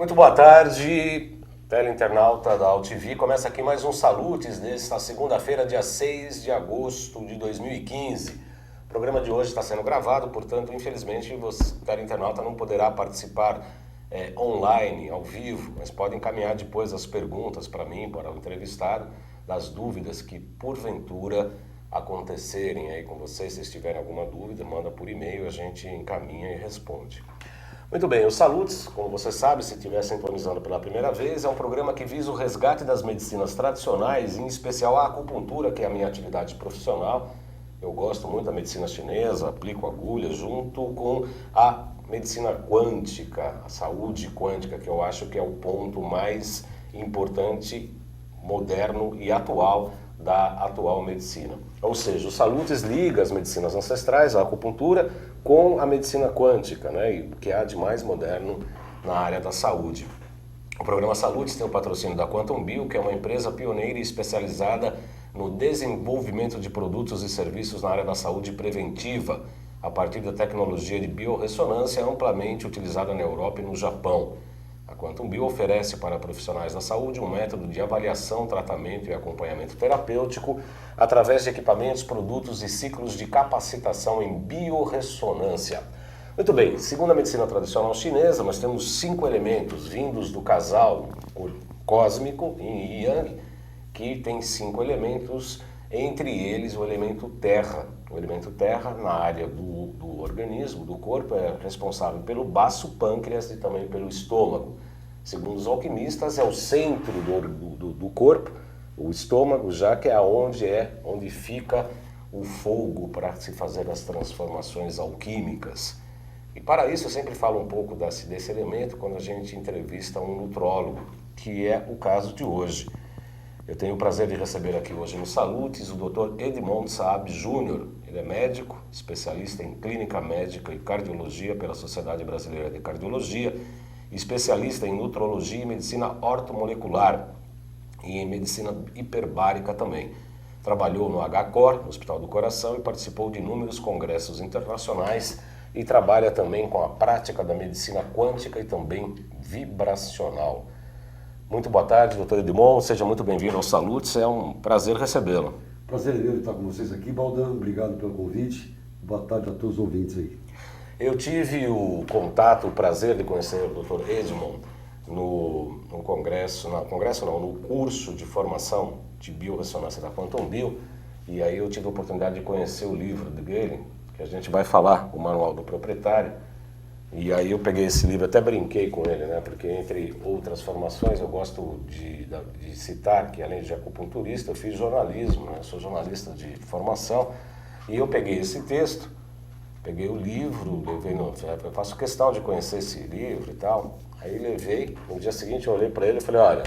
Muito boa tarde, teleinternauta da AltV. Começa aqui mais um Salutes nesta segunda-feira, dia 6 de agosto de 2015. O programa de hoje está sendo gravado, portanto, infelizmente, você, teleinternauta, não poderá participar online, ao vivo, mas pode encaminhar depois as perguntas para mim, para o entrevistado, das dúvidas que, porventura, acontecerem aí com vocês. Se tiverem alguma dúvida, manda por e-mail, a gente encaminha e responde. Muito bem, o Salutes, como você sabe, se estiver sintonizando pela primeira vez, é um programa que visa o resgate das medicinas tradicionais, em especial a acupuntura, que é a minha atividade profissional. Eu gosto muito da medicina chinesa, aplico agulha junto com a medicina quântica, a saúde quântica, que eu acho que é o ponto mais importante, moderno e atual da atual medicina. Ou seja, o Salutes liga as medicinas ancestrais, a acupuntura, com a medicina quântica, né? E o que há de mais moderno na área da saúde. O programa Salutes tem o patrocínio da Quantum Bio, que é uma empresa pioneira e especializada no desenvolvimento de produtos e serviços na área da saúde preventiva, a partir da tecnologia de biorressonância amplamente utilizada na Europa e no Japão. A Quantum Bio oferece para profissionais da saúde um método de avaliação, tratamento e acompanhamento terapêutico através de equipamentos, produtos e ciclos de capacitação em biorressonância. Muito bem, segundo a medicina tradicional chinesa, nós temos 5 elementos vindos do casal cósmico, Yin e Yang, que tem 5 elementos, entre eles o elemento terra. O elemento terra, na área do organismo, do corpo, é responsável pelo baço, pâncreas e também pelo estômago. Segundo os alquimistas, é o centro do corpo, o estômago, já que é onde fica o fogo para se fazer as transformações alquímicas. E para isso eu sempre falo um pouco desse elemento quando a gente entrevista um nutrólogo, que é o caso de hoje. Eu tenho o prazer de receber aqui hoje no Salutes o Dr. Edmond Saab Júnior. Ele é médico, especialista em clínica médica e cardiologia pela Sociedade Brasileira de Cardiologia, especialista em nutrologia e medicina ortomolecular e em medicina hiperbárica também. Trabalhou no HCOR, no Hospital do Coração, e participou de inúmeros congressos internacionais e trabalha também com a prática da medicina quântica e também vibracional. Muito boa tarde, doutor Edmond, seja muito bem-vindo ao Salutes, é um prazer recebê-lo. Prazer é meu estar com vocês aqui, Baldan, obrigado pelo convite, boa tarde a todos os ouvintes aí. Eu tive o contato, o prazer de conhecer o doutor Edmond no curso de formação de biorressonância da Quantum Bio, e aí eu tive a oportunidade de conhecer o livro dele, que a gente vai falar, o Manual do Proprietário. E aí eu peguei esse livro, até brinquei com ele, né? Porque entre outras formações eu gosto de citar que além de acupunturista eu fiz jornalismo, né? Eu sou jornalista de formação, e eu peguei esse texto, peguei o livro, eu faço questão de conhecer esse livro e tal, aí levei, no dia seguinte eu olhei para ele e falei, olha,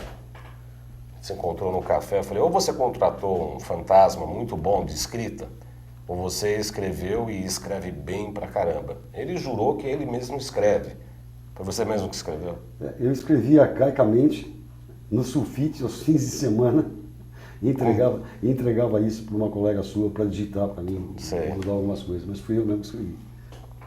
você encontrou no café, eu falei, ou você contratou um fantasma muito bom de escrita, ou você escreveu e escreve bem pra caramba. Ele jurou que ele mesmo escreve. Foi você mesmo que escreveu? Eu escrevia arcaicamente no sulfite aos fins de semana e entregava isso para uma colega sua para digitar para mim, mudar algumas coisas. Mas fui eu mesmo que escrevi.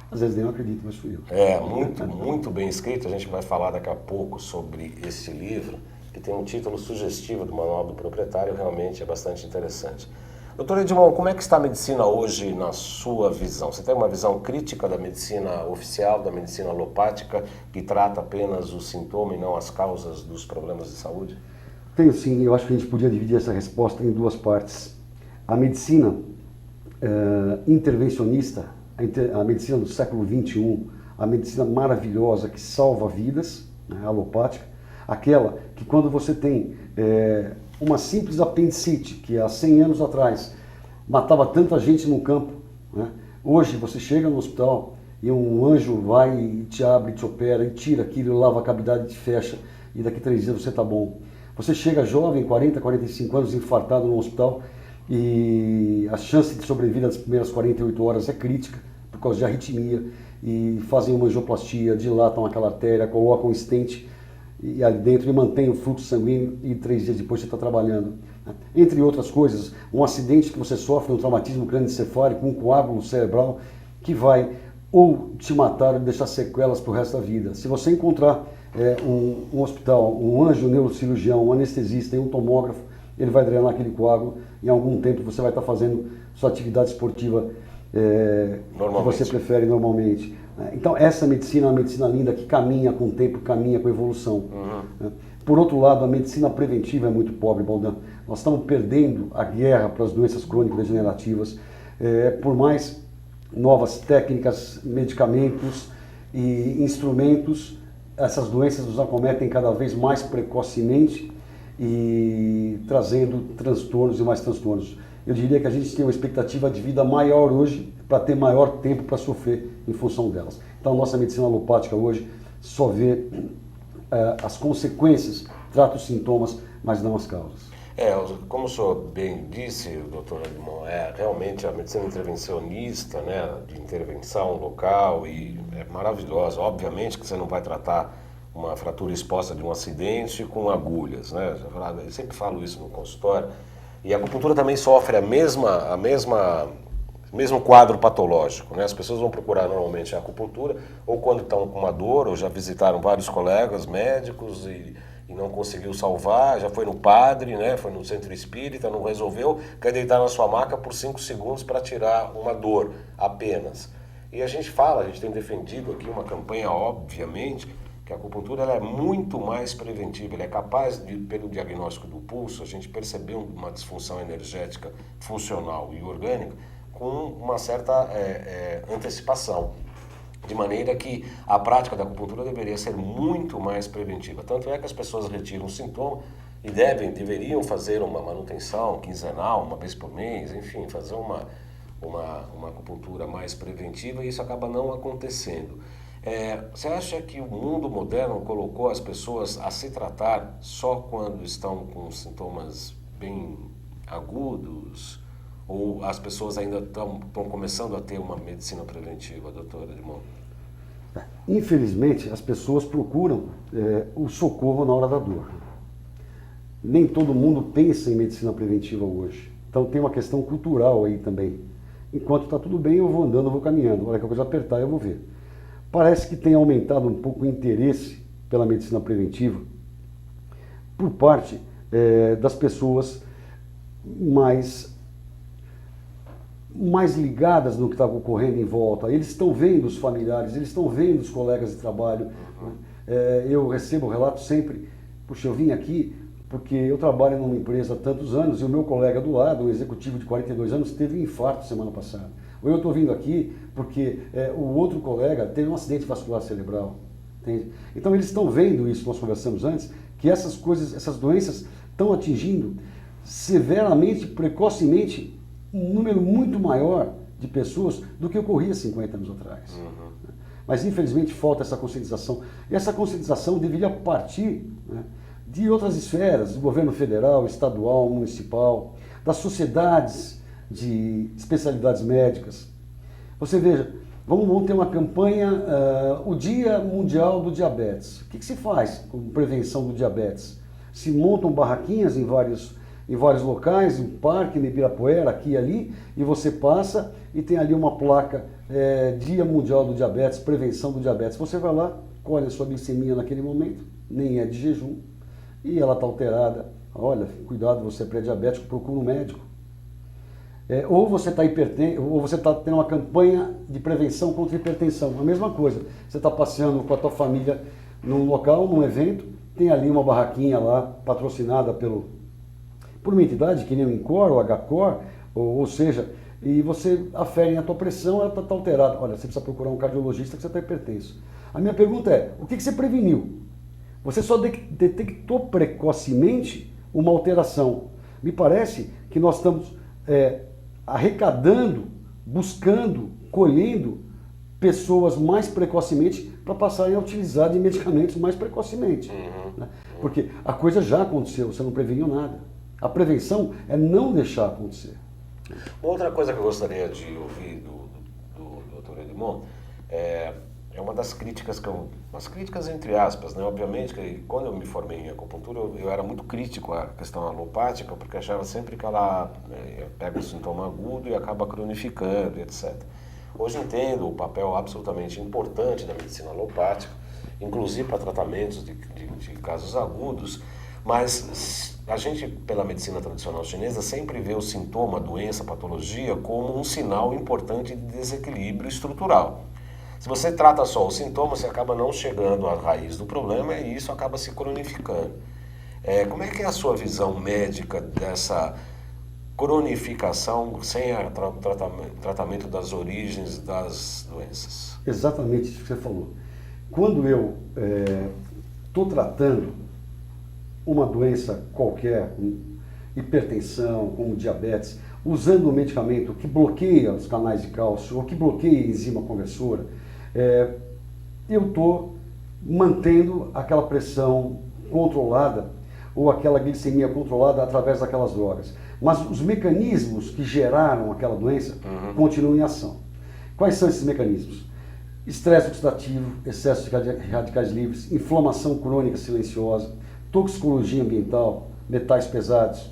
Às vezes nem eu acredito, mas fui eu. É, muito bem escrito. A gente vai falar daqui a pouco sobre esse livro, que tem um título sugestivo do Manual do Proprietário, realmente é bastante interessante. Doutor Edmond, como é que está a medicina hoje na sua visão? Você tem uma visão crítica da medicina oficial, da medicina alopática, que trata apenas o sintoma e não as causas dos problemas de saúde? Tenho sim, eu acho que a gente podia dividir essa resposta em duas partes. A medicina intervencionista, a medicina do século XXI, a medicina maravilhosa que salva vidas, né, alopática, aquela que quando você tem uma simples apendicite, que há 100 anos atrás matava tanta gente no campo, né? Hoje você chega no hospital e um anjo vai e te abre, te opera, e tira aquilo, lava a cavidade e te fecha, e daqui 3 dias você está bom. Você chega jovem, 40, 45 anos, infartado no hospital, e a chance de sobrevida das primeiras 48 horas é crítica, por causa de arritmia, e fazem uma angioplastia, dilatam aquela artéria, colocam um stent e ali dentro e mantém o fluxo sanguíneo, e 3 dias depois você está trabalhando. Entre outras coisas, um acidente que você sofre, um traumatismo crânioencefálico, um coágulo cerebral que vai ou te matar ou deixar sequelas para o resto da vida. Se você encontrar um hospital, um anjo neurocirurgião, um anestesista e um tomógrafo, ele vai drenar aquele coágulo. Em algum tempo você vai estar fazendo sua atividade esportiva que você prefere normalmente. Então essa medicina é uma medicina linda que caminha com o tempo, caminha com a evolução. Por outro lado, a medicina preventiva é muito pobre, Baldan. Nós estamos perdendo a guerra para as doenças crônico-degenerativas. Por mais novas técnicas, medicamentos e instrumentos, essas doenças nos acometem cada vez mais precocemente e trazendo transtornos e mais transtornos. Eu diria que a gente tem uma expectativa de vida maior hoje para ter maior tempo para sofrer em função delas. Então a nossa medicina alopática hoje só vê as consequências, trata os sintomas, mas não as causas. Como o senhor bem disse, doutor Edmond, realmente a medicina intervencionista, né, de intervenção local, e é maravilhosa. Obviamente que você não vai tratar uma fratura exposta de um acidente com agulhas, né? Eu sempre falo isso no consultório. E a acupuntura também sofre mesmo quadro patológico, né? As pessoas vão procurar normalmente a acupuntura ou quando estão com uma dor, ou já visitaram vários colegas médicos e não conseguiu salvar, já foi no padre, né? Foi no centro espírita, não resolveu, quer deitar na sua maca por 5 segundos para tirar uma dor apenas. E a gente tem defendido aqui uma campanha, obviamente, que a acupuntura ela é muito mais preventiva, ela é capaz de, pelo diagnóstico do pulso, a gente perceber uma disfunção energética funcional e orgânica com uma certa antecipação. De maneira que a prática da acupuntura deveria ser muito mais preventiva. Tanto é que as pessoas retiram o sintoma e deveriam fazer uma manutenção quinzenal, uma vez por mês, enfim, fazer uma acupuntura mais preventiva e isso acaba não acontecendo. Você acha que o mundo moderno colocou as pessoas a se tratar só quando estão com sintomas bem agudos? Ou as pessoas ainda estão começando a ter uma medicina preventiva, doutora Edmond? Infelizmente, as pessoas procuram o socorro na hora da dor. Nem todo mundo pensa em medicina preventiva hoje. Então tem uma questão cultural aí também. Enquanto está tudo bem, eu vou andando, eu vou caminhando. A hora que a coisa apertar, eu vou ver. Parece que tem aumentado um pouco o interesse pela medicina preventiva por parte das pessoas mais ligadas no que está ocorrendo em volta. Eles estão vendo os familiares, eles estão vendo os colegas de trabalho. Eu recebo relatos sempre, puxa, eu vim aqui porque eu trabalho numa empresa há tantos anos e o meu colega do lado, um executivo de 42 anos, teve um infarto semana passada. Ou eu estou vindo aqui porque o outro colega teve um acidente vascular cerebral. Entende? Então eles estão vendo isso, nós conversamos antes, que essas coisas, essas doenças estão atingindo severamente, precocemente, um número muito maior de pessoas do que ocorria 50 anos atrás. Mas infelizmente falta essa conscientização. E essa conscientização deveria partir, né, de outras esferas, do governo federal, estadual, municipal, das sociedades de especialidades médicas. Você veja, vamos ter uma campanha, o Dia Mundial do Diabetes. O que se faz com prevenção do diabetes? Se montam barraquinhas em vários locais, em parque, em Ibirapuera, aqui e ali, e você passa e tem ali uma placa, Dia Mundial do Diabetes, prevenção do diabetes. Você vai lá, colhe a sua glicemia naquele momento, nem é de jejum, e ela está alterada. Olha, cuidado, você é pré-diabético, procura um médico. Ou você está tendo uma campanha de prevenção contra a hipertensão, a mesma coisa. Você está passeando com a tua família num local, num evento, tem ali uma barraquinha lá, patrocinada por uma entidade, que nem o INCOR, o HCOR, ou seja, e você afere a tua pressão, ela está alterada. Olha, você precisa procurar um cardiologista que você está hipertenso. A minha pergunta é, o que você preveniu? Você só detectou precocemente uma alteração. Me parece que nós estamos arrecadando, buscando, colhendo pessoas mais precocemente para passarem a utilizar de medicamentos mais precocemente. Né? Porque a coisa já aconteceu, você não preveniu nada. A prevenção é não deixar acontecer. Outra coisa que eu gostaria de ouvir do Dr. Edmond é uma das críticas umas críticas entre aspas, né? Obviamente que quando eu me formei em acupuntura eu era muito crítico à questão alopática, porque achava sempre que ela pega um sintoma agudo e acaba cronificando, etc. Hoje entendo o papel absolutamente importante da medicina alopática inclusive para tratamentos de casos agudos, mas a gente, pela medicina tradicional chinesa, sempre vê o sintoma, a doença, a patologia como um sinal importante de desequilíbrio estrutural. Se você trata só o sintoma, você acaba não chegando à raiz do problema e isso acaba se cronificando. Como é que é a sua visão médica dessa cronificação sem tratamento das origens das doenças? Exatamente isso que você falou. Quando eu estou tratando uma doença qualquer, como hipertensão, como diabetes, usando um medicamento que bloqueia os canais de cálcio ou que bloqueia a enzima conversora, eu estou mantendo aquela pressão controlada ou aquela glicemia controlada através daquelas drogas. Mas os mecanismos que geraram aquela doença continuam em ação. Quais são esses mecanismos? Estresse oxidativo, excesso de radicais livres, inflamação crônica silenciosa, toxicologia ambiental, metais pesados,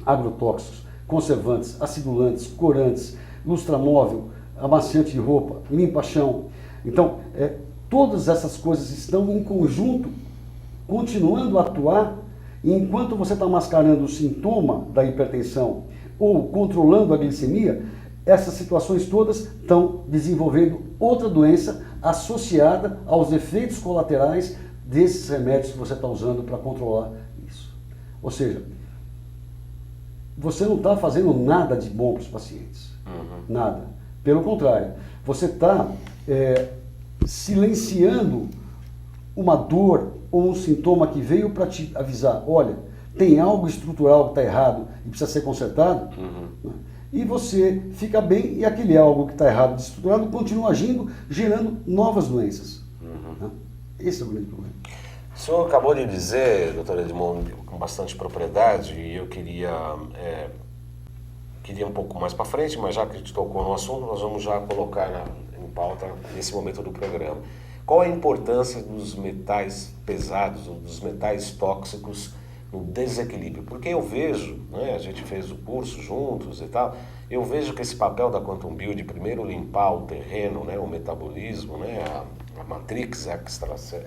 agrotóxicos, conservantes, acidulantes, corantes, lustramóvel, amaciante de roupa, limpa-chão. Então, todas essas coisas estão em conjunto, continuando a atuar, e enquanto você está mascarando o sintoma da hipertensão ou controlando a glicemia, essas situações todas estão desenvolvendo outra doença associada aos efeitos colaterais desses remédios que você está usando para controlar isso. Ou seja, você não está fazendo nada de bom para os pacientes. Nada. Pelo contrário, você está silenciando uma dor ou um sintoma que veio para te avisar, olha, tem algo estrutural que está errado e precisa ser consertado, né? E você fica bem e aquele algo que está errado, desestruturado, continua agindo, gerando novas doenças. Né? Esse é o grande problema. O senhor acabou de dizer, doutor Edmundo, com bastante propriedade, e eu queria um pouco mais para frente, mas já que a gente tocou no assunto, nós vamos já colocar em pauta nesse momento do programa. Qual a importância dos metais pesados, ou dos metais tóxicos no desequilíbrio? Porque eu vejo, né, a gente fez o curso juntos e tal, eu vejo que esse papel da Quantum Bio de primeiro limpar o terreno, né, o metabolismo, né, a matrix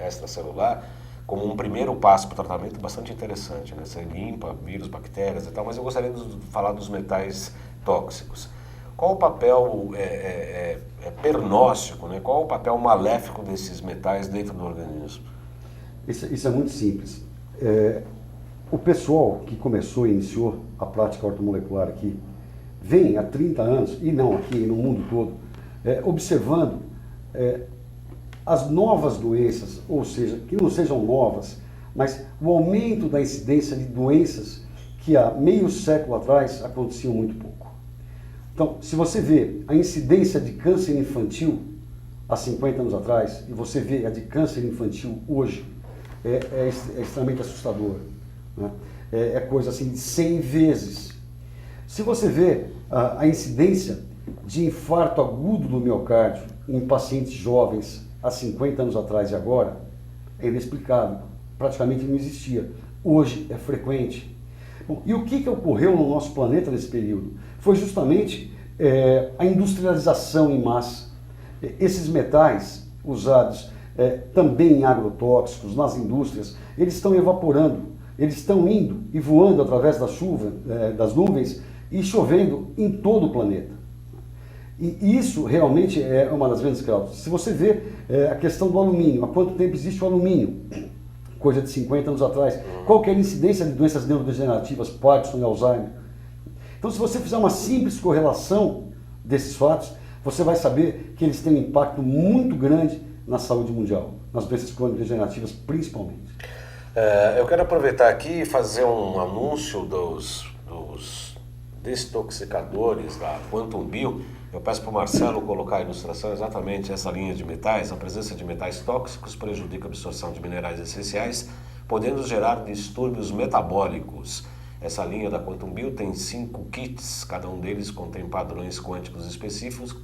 extracelular, como um primeiro passo para o tratamento bastante interessante, né? Você limpa vírus, bactérias e tal, mas eu gostaria de falar dos metais tóxicos. Qual o papel pernóstico, né? Qual o papel maléfico desses metais dentro do organismo? Isso é muito simples. O pessoal que começou e iniciou a prática ortomolecular aqui, vem há 30 anos, e não aqui, no mundo todo, observando as novas doenças, ou seja, que não sejam novas, mas o aumento da incidência de doenças que há meio século atrás aconteciam muito pouco. Então, se você vê a incidência de câncer infantil há 50 anos atrás, e você vê a de câncer infantil hoje, é extremamente assustador. Né? É coisa assim de 100 vezes. Se você vê a incidência de infarto agudo do miocárdio em pacientes jovens há 50 anos atrás e agora, é inexplicável. Praticamente não existia. Hoje é frequente. Bom, e o que ocorreu no nosso planeta nesse período? Foi justamente a industrialização em massa. Esses metais usados também em agrotóxicos, nas indústrias, eles estão evaporando, eles estão indo e voando através da chuva, das nuvens, e chovendo em todo o planeta. E isso realmente é uma das grandes causas. Se você vê a questão do alumínio, há quanto tempo existe o alumínio? Coisa de 50 anos atrás. Qual que é a incidência de doenças neurodegenerativas, Parkinson e Alzheimer? Então, se você fizer uma simples correlação desses fatos, você vai saber que eles têm um impacto muito grande na saúde mundial, nas doenças crônico-degenerativas principalmente. Eu quero aproveitar aqui e fazer um anúncio dos desintoxicadores da Quantum Bio. Eu peço para o Marcelo colocar a ilustração exatamente essa linha de metais. A presença de metais tóxicos prejudica a absorção de minerais essenciais, podendo gerar distúrbios metabólicos. Essa linha da Quantum Bio tem 5 kits, cada um deles contém padrões quânticos específicos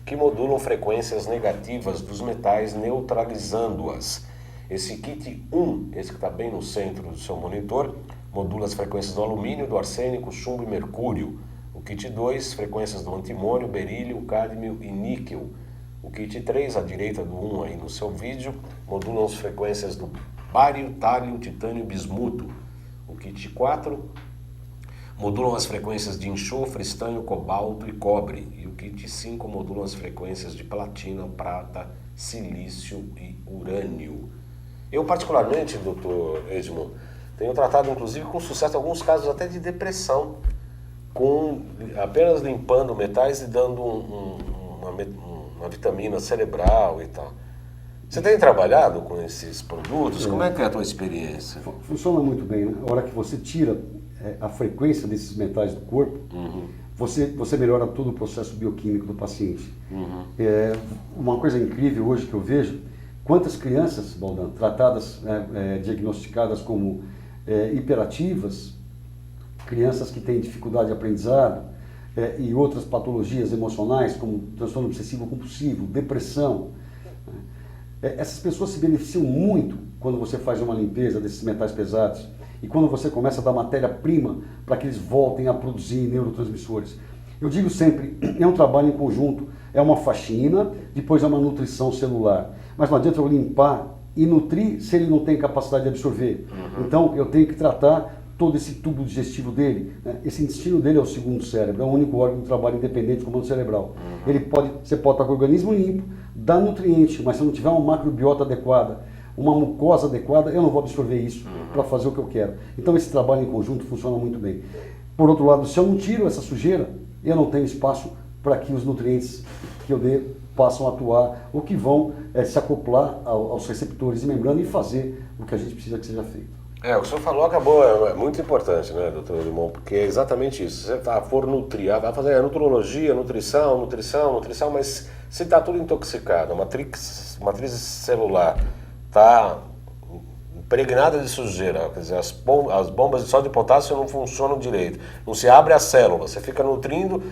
que modulam frequências negativas dos metais, neutralizando-as. Esse kit 1, esse que está bem no centro do seu monitor, modula as frequências do alumínio, do arsênico, chumbo e mercúrio. O kit 2, frequências do antimônio, berílio, cádmio e níquel. O kit 3, à direita do 1 aí no seu vídeo, modulam as frequências do bário, tálio, titânio e bismuto. O kit 4 modulam as frequências de enxofre, estanho, cobalto e cobre. E o kit 5 modulam as frequências de platina, prata, silício e urânio. Eu particularmente, doutor Edmond, tenho tratado inclusive com sucesso alguns casos até de depressão, com apenas limpando metais e dando uma vitamina cerebral e tal. Você tem trabalhado com esses produtos? Como é que é a tua experiência? Funciona muito bem, né? A hora que você tira a frequência desses metais do corpo, você melhora todo o processo bioquímico do paciente. Uma coisa incrível hoje que eu vejo, quantas crianças, Baldan, tratadas, diagnosticadas como hiperativas, crianças que têm dificuldade de aprendizado e outras patologias emocionais como transtorno obsessivo compulsivo, depressão. Essas pessoas se beneficiam muito quando você faz uma limpeza desses metais pesados e quando você começa a dar matéria-prima para que eles voltem a produzir neurotransmissores. Eu digo sempre, é um trabalho em conjunto, é uma faxina, depois é uma nutrição celular. Mas não adianta eu limpar e nutrir se ele não tem capacidade de absorver. Então eu tenho que tratar todo esse tubo digestivo dele. Esse intestino dele é o segundo cérebro, é o único órgão que trabalha independente do comando cerebral. Você pode estar com o organismo limpo, dá nutriente, mas se não tiver uma macrobiota adequada, uma mucosa adequada, eu não vou absorver isso para fazer o que eu quero. Então esse trabalho em conjunto funciona muito bem. Por outro lado, se eu não tiro essa sujeira, eu não tenho espaço para que os nutrientes que eu dê passam a atuar ou que vão se acoplar aos receptores de membrana e fazer o que a gente precisa que seja feito. O que o senhor falou acabou, é muito importante, né, doutor Limão, porque é exatamente isso. Se você for nutrir, vai fazer nutrologia, nutrição, mas se está tudo intoxicado, a matriz celular está impregnada de sujeira, quer dizer, as bombas de sódio e potássio não funcionam direito, não se abre a célula, você fica nutrindo.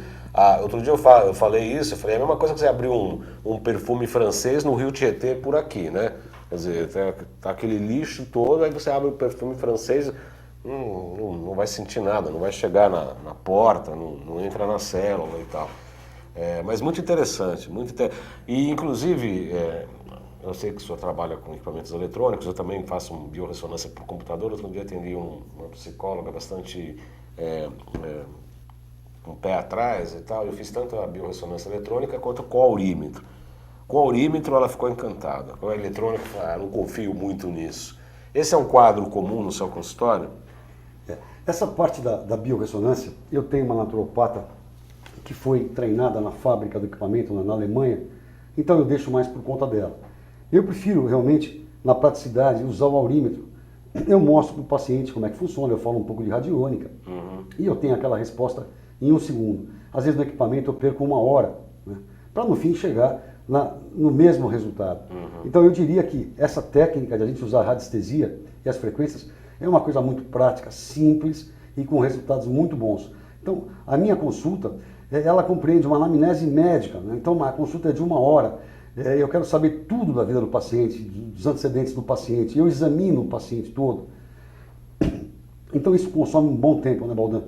Outro dia eu falei isso, eu falei, é a mesma coisa que você abrir um perfume francês no Rio Tietê por aqui, né? Quer dizer, tá aquele lixo todo, aí você abre o perfume francês, não vai sentir nada, não vai chegar na porta, não entra na célula e tal. Mas muito interessante, E inclusive, eu sei que o senhor trabalha com equipamentos eletrônicos, eu também faço biorressonância por computador. Outro dia atendi uma psicóloga bastante com o pé atrás e tal. Eu fiz tanto a biorressonância eletrônica quanto com o aurímetro. Com o aurímetro ela ficou encantada. Com a eletrônica, não confio muito nisso. Esse é um quadro comum no seu consultório? Essa parte da biorressonância, eu tenho uma naturopata que foi treinada na fábrica do equipamento na Alemanha, então eu deixo mais por conta dela. Eu prefiro realmente, na praticidade, usar o aurímetro. Eu mostro para o paciente como é que funciona, eu falo um pouco de radiônica e eu tenho aquela resposta em 1 segundo. Às vezes no equipamento eu perco 1 hora, né, para no fim chegar no mesmo resultado. Então eu diria que essa técnica de a gente usar a radiestesia e as frequências é uma coisa muito prática, simples e com resultados muito bons. Então a minha consulta, ela compreende uma anamnese médica, né? Então a consulta é de 1 hora. Eu quero saber tudo da vida do paciente, dos antecedentes do paciente, eu examino o paciente todo. Então isso consome um bom tempo, né, Baldan?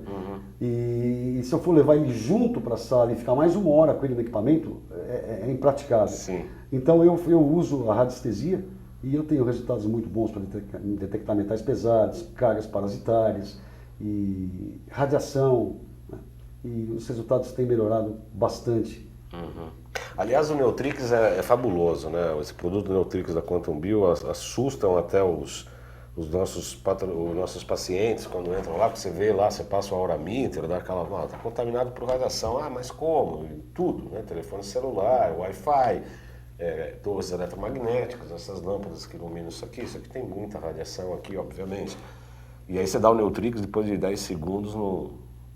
E se eu for levar ele junto para a sala e ficar mais 1 hora com ele no equipamento, é impraticável. Sim. Então eu uso a radiestesia e eu tenho resultados muito bons para detectar metais pesados, cargas parasitárias e radiação, né? E os resultados têm melhorado bastante. Aliás, o Neutrix é fabuloso, né? Esse produto Neutrix da Quantum Bio assustam até os nossos pacientes quando entram lá, porque você vê lá, você passa o Aurameter, dá aquela, tá contaminado por radiação. Mas como? Tudo, né? Telefone celular, Wi-Fi, torres eletromagnéticas, essas lâmpadas que iluminam isso aqui tem muita radiação aqui, obviamente. E aí você dá o Neutrix, depois de 10 segundos,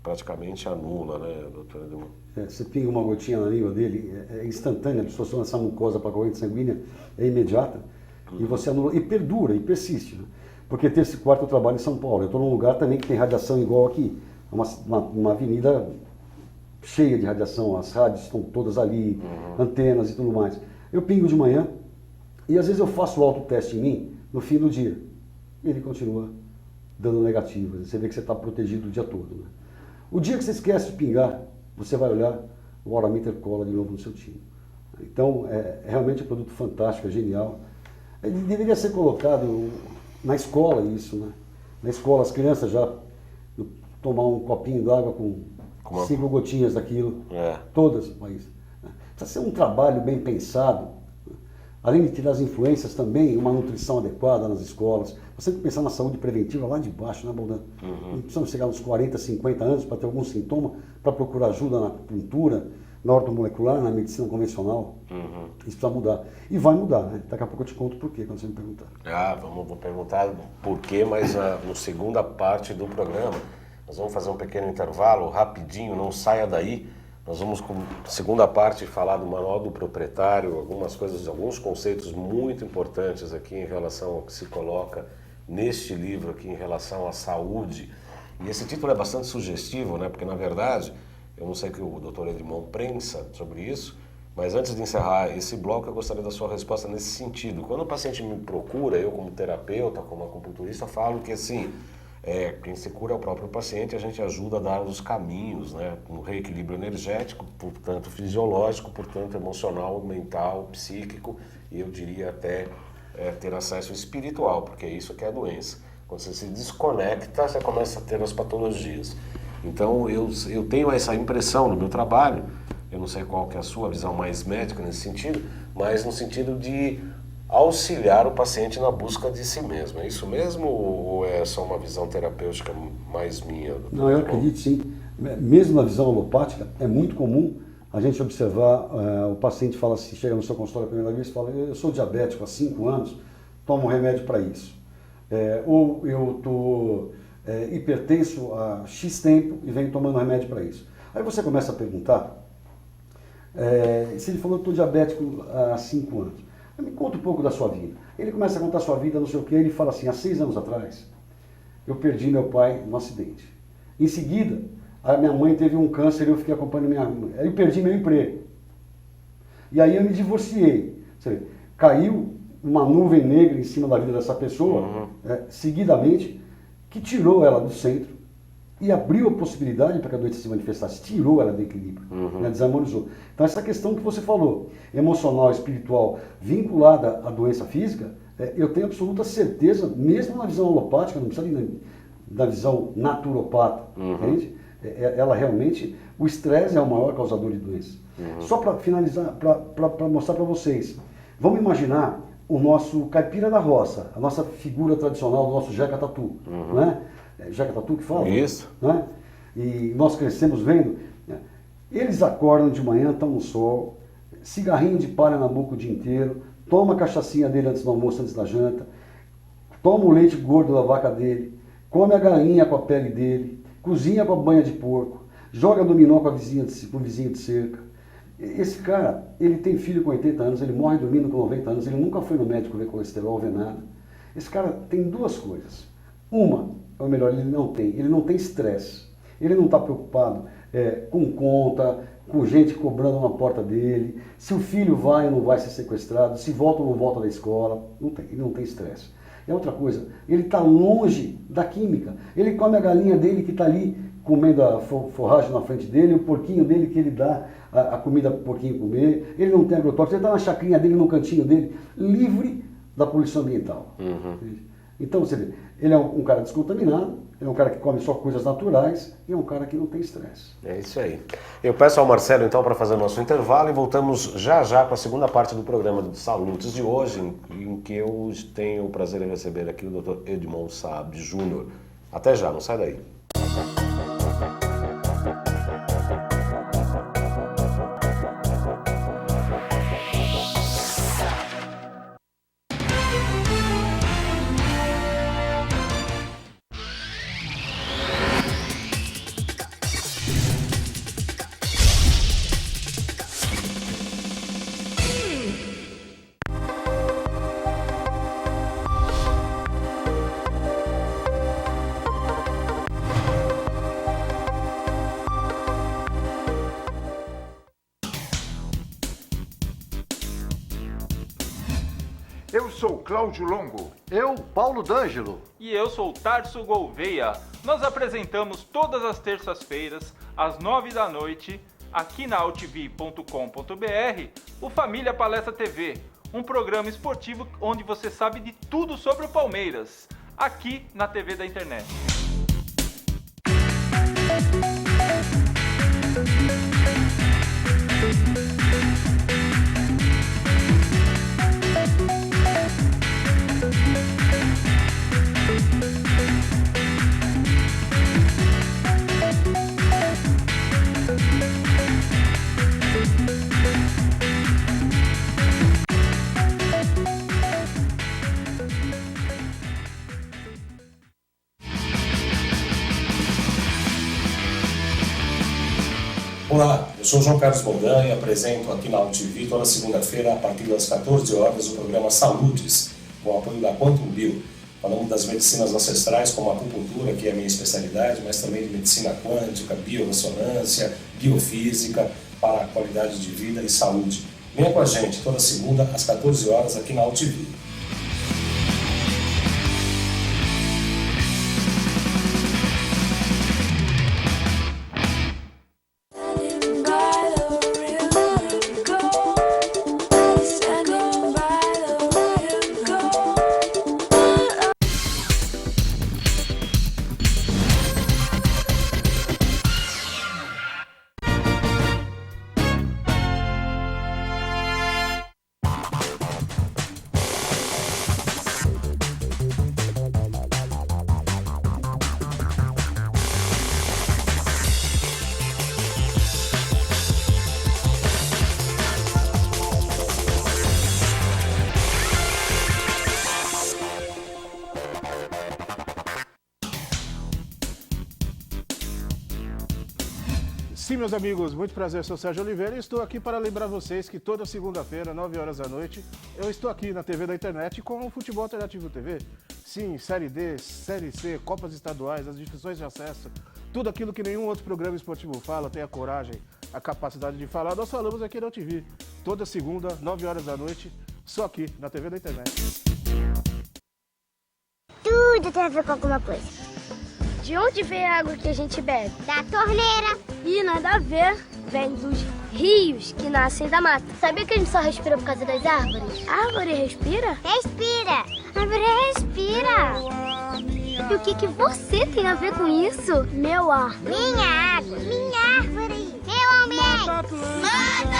praticamente anula, né, doutor Edmond? Você pinga uma gotinha na língua dele, é instantânea, a absorção dessa mucosa para a corrente sanguínea é imediata, e você anula, e perdura, e persiste, né? Porque terça e quarta eu trabalho em São Paulo, eu estou num lugar também que tem radiação igual aqui, uma avenida cheia de radiação, as rádios estão todas ali, antenas e tudo mais. Eu pingo de manhã, e às vezes eu faço o autoteste em mim no fim do dia, e ele continua dando negativo, você vê que você está protegido o dia todo, né? O dia que você esquece de pingar, você vai olhar, o Aurameter cola de novo no seu timo. Então, é realmente um produto fantástico, é genial. Ele deveria ser colocado na escola isso, né? Na escola, as crianças já tomar um copinho d'água com 5 gotinhas daquilo, todas no país. Precisa ser um trabalho bem pensado, além de tirar as influências também, uma nutrição adequada nas escolas. Você tem que pensar na saúde preventiva lá de baixo, né, Baldan? Não precisamos chegar nos 40, 50 anos para ter algum sintoma, para procurar ajuda na acupuntura, na ortomolecular, na medicina convencional. Isso precisa mudar. E vai mudar, né? Daqui a pouco eu te conto por quê, quando você me perguntar. Vou perguntar por quê, mas na segunda parte do programa, nós vamos fazer um pequeno intervalo, rapidinho, não saia daí. Nós vamos, com a segunda parte, falar do Manual do Proprietário, algumas coisas, alguns conceitos muito importantes aqui em relação ao que se coloca neste livro aqui em relação à saúde. E esse título é bastante sugestivo, né? Porque, na verdade, eu não sei o que o Dr. Edmond pensa sobre isso, mas antes de encerrar esse bloco, eu gostaria da sua resposta nesse sentido. Quando o paciente me procura, eu como terapeuta, como acupunturista, falo que assim, quem se cura é o próprio paciente, a gente ajuda a dar os caminhos, né? Um reequilíbrio energético, portanto fisiológico, portanto emocional, mental, psíquico, e eu diria até ter acesso espiritual, porque é isso que é a doença. Quando você se desconecta, você começa a ter as patologias. Então eu tenho essa impressão no meu trabalho, eu não sei qual que é a sua visão mais médica nesse sentido, mas no sentido de auxiliar o paciente na busca de si mesmo. É isso mesmo ou é só uma visão terapêutica mais minha? Não, eu acredito sim. Mesmo na visão alopática, é muito comum a gente observar, o paciente fala assim, chega no seu consultório a primeira vez e fala, eu sou diabético há 5 anos, tomo um remédio para isso. Ou eu estou hipertenso há X tempo e venho tomando remédio para isso. Aí você começa a perguntar, se ele falou, eu estou diabético há 5 anos, me conta um pouco da sua vida. Ele começa a contar a sua vida, não sei o que, ele fala assim, há 6 anos atrás, eu perdi meu pai num acidente. Em seguida, a minha mãe teve um câncer e eu fiquei acompanhando minha mãe. Aí eu perdi meu emprego. E aí eu me divorciei. Caiu uma nuvem negra em cima da vida dessa pessoa, seguidamente, que tirou ela do centro e abriu a possibilidade para que a doença se manifestasse, tirou ela do equilíbrio, desarmonizou. Então essa questão que você falou, emocional, espiritual, vinculada à doença física, eu tenho absoluta certeza, mesmo na visão alopática, não precisa ir na visão naturopata, entende? Ela realmente, o estresse é o maior causador de doença. Só para finalizar, para mostrar para vocês, vamos imaginar o nosso caipira da roça, a nossa figura tradicional do nosso Jeca Tatu, né? Jeca Tatu que fala? Isso. Né? E nós crescemos vendo, eles acordam de manhã, estão no sol, cigarrinho de palha na boca o dia inteiro, toma a cachaçinha dele antes do almoço, antes da janta, toma o leite gordo da vaca dele, come a galinha com a pele dele, cozinha com a banha de porco, joga dominó com o vizinho de cerca. Esse cara, ele tem filho com 80 anos, ele morre dormindo com 90 anos, ele nunca foi no médico ver colesterol, ver nada. Esse cara tem 2 coisas. Uma, ou melhor, ele não tem estresse. Ele não está preocupado com conta, com gente cobrando na porta dele, se o filho vai ou não vai ser sequestrado, se volta ou não volta da escola, ele não tem estresse. E outra coisa, ele está longe da química. Ele come a galinha dele que está ali comendo a forragem na frente dele, o porquinho dele que ele dá a comida para o porquinho comer, ele não tem agrotóxico, ele está na chacrinha dele, no cantinho dele, livre da poluição ambiental. Então, você vê, ele é um cara descontaminado, é um cara que come só coisas naturais e é um cara que não tem estresse. É isso aí. Eu peço ao Marcelo, então, para fazer nosso intervalo e voltamos já já com a segunda parte do programa de Salutos de hoje, em que eu tenho o prazer em receber aqui o Dr. Edmond Saab Júnior. Até já, não sai daí. Eu sou Cláudio Longo. Eu, Paulo D'Angelo. E eu sou Tarso Gouveia. Nós apresentamos todas as terças-feiras, às 9 da noite, aqui na altv.com.br, o Família Palestra TV, um programa esportivo onde você sabe de tudo sobre o Palmeiras, aqui na TV da internet. Olá, eu sou João Carlos Boldan e apresento aqui na AltV toda segunda-feira, a partir das 14 horas, o programa Saludes, com o apoio da Quantum Bio. Falamos das medicinas ancestrais, como a acupuntura, que é a minha especialidade, mas também de medicina quântica, biorressonância, biofísica, para a qualidade de vida e saúde. Venha com a gente toda segunda, às 14 horas, aqui na AltV. Sim, meus amigos, muito prazer, eu sou Sérgio Oliveira e estou aqui para lembrar vocês que toda segunda-feira, 9 horas da noite, eu estou aqui na TV da internet com o Futebol Alternativo TV. Sim, Série D, Série C, Copas Estaduais, as divisões de acesso, tudo aquilo que nenhum outro programa esportivo fala, tem a coragem, a capacidade de falar, nós falamos aqui na TV. Toda segunda, 9 horas da noite, só aqui na TV da internet. Tudo tem a ver com alguma coisa. De onde vem a água que a gente bebe? Da torneira. E nada a ver, vem dos rios que nascem da mata. Sabia que a gente só respira por causa das árvores? A árvore respira? Respira. A árvore respira. E o que você tem a ver com isso? Meu ar. Minha água. Minha árvore. Meu ambiente. Mata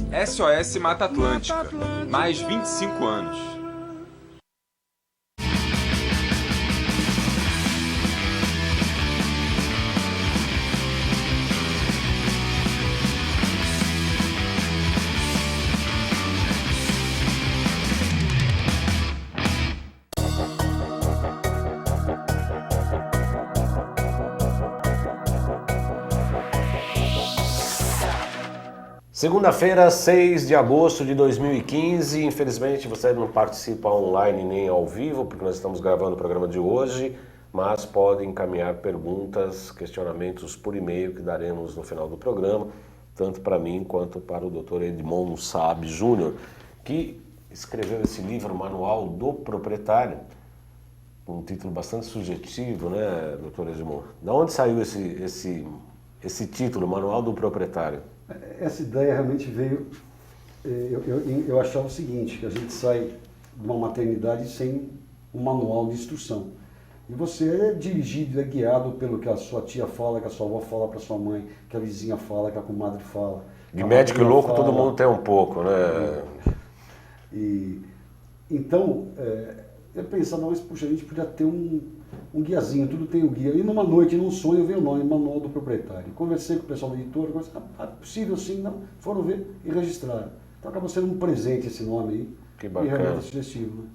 Atlântica! SOS Mata Atlântica. Mais 25 anos. Segunda-feira, 6 de agosto de 2015. Infelizmente você não participa online nem ao vivo, porque nós estamos gravando o programa de hoje, mas pode encaminhar perguntas, questionamentos por e-mail que daremos no final do programa, tanto para mim quanto para o Dr. Edmond Saab Júnior, que escreveu esse livro, Manual do Proprietário, um título bastante sugestivo, né, Dr. Edmond? Da onde saiu esse título, Manual do Proprietário? Essa ideia realmente veio, eu achava o seguinte, que a gente sai de uma maternidade sem um manual de instrução. E você é dirigido, é guiado pelo que a sua tia fala, que a sua avó fala para sua mãe, que a vizinha fala, que a comadre fala. De médico e louco fala, todo mundo tem um pouco, né? Então, eu pensava, mas puxa, a gente podia ter um guiazinho, tudo tem um guia. E numa noite, num sonho, veio o nome, Manual do Proprietário. Conversei com o pessoal da editora, é possível sim, não? Foram ver e registraram. Então acaba sendo um presente esse nome aí. Que bacana. E realmente é sugestivo, né?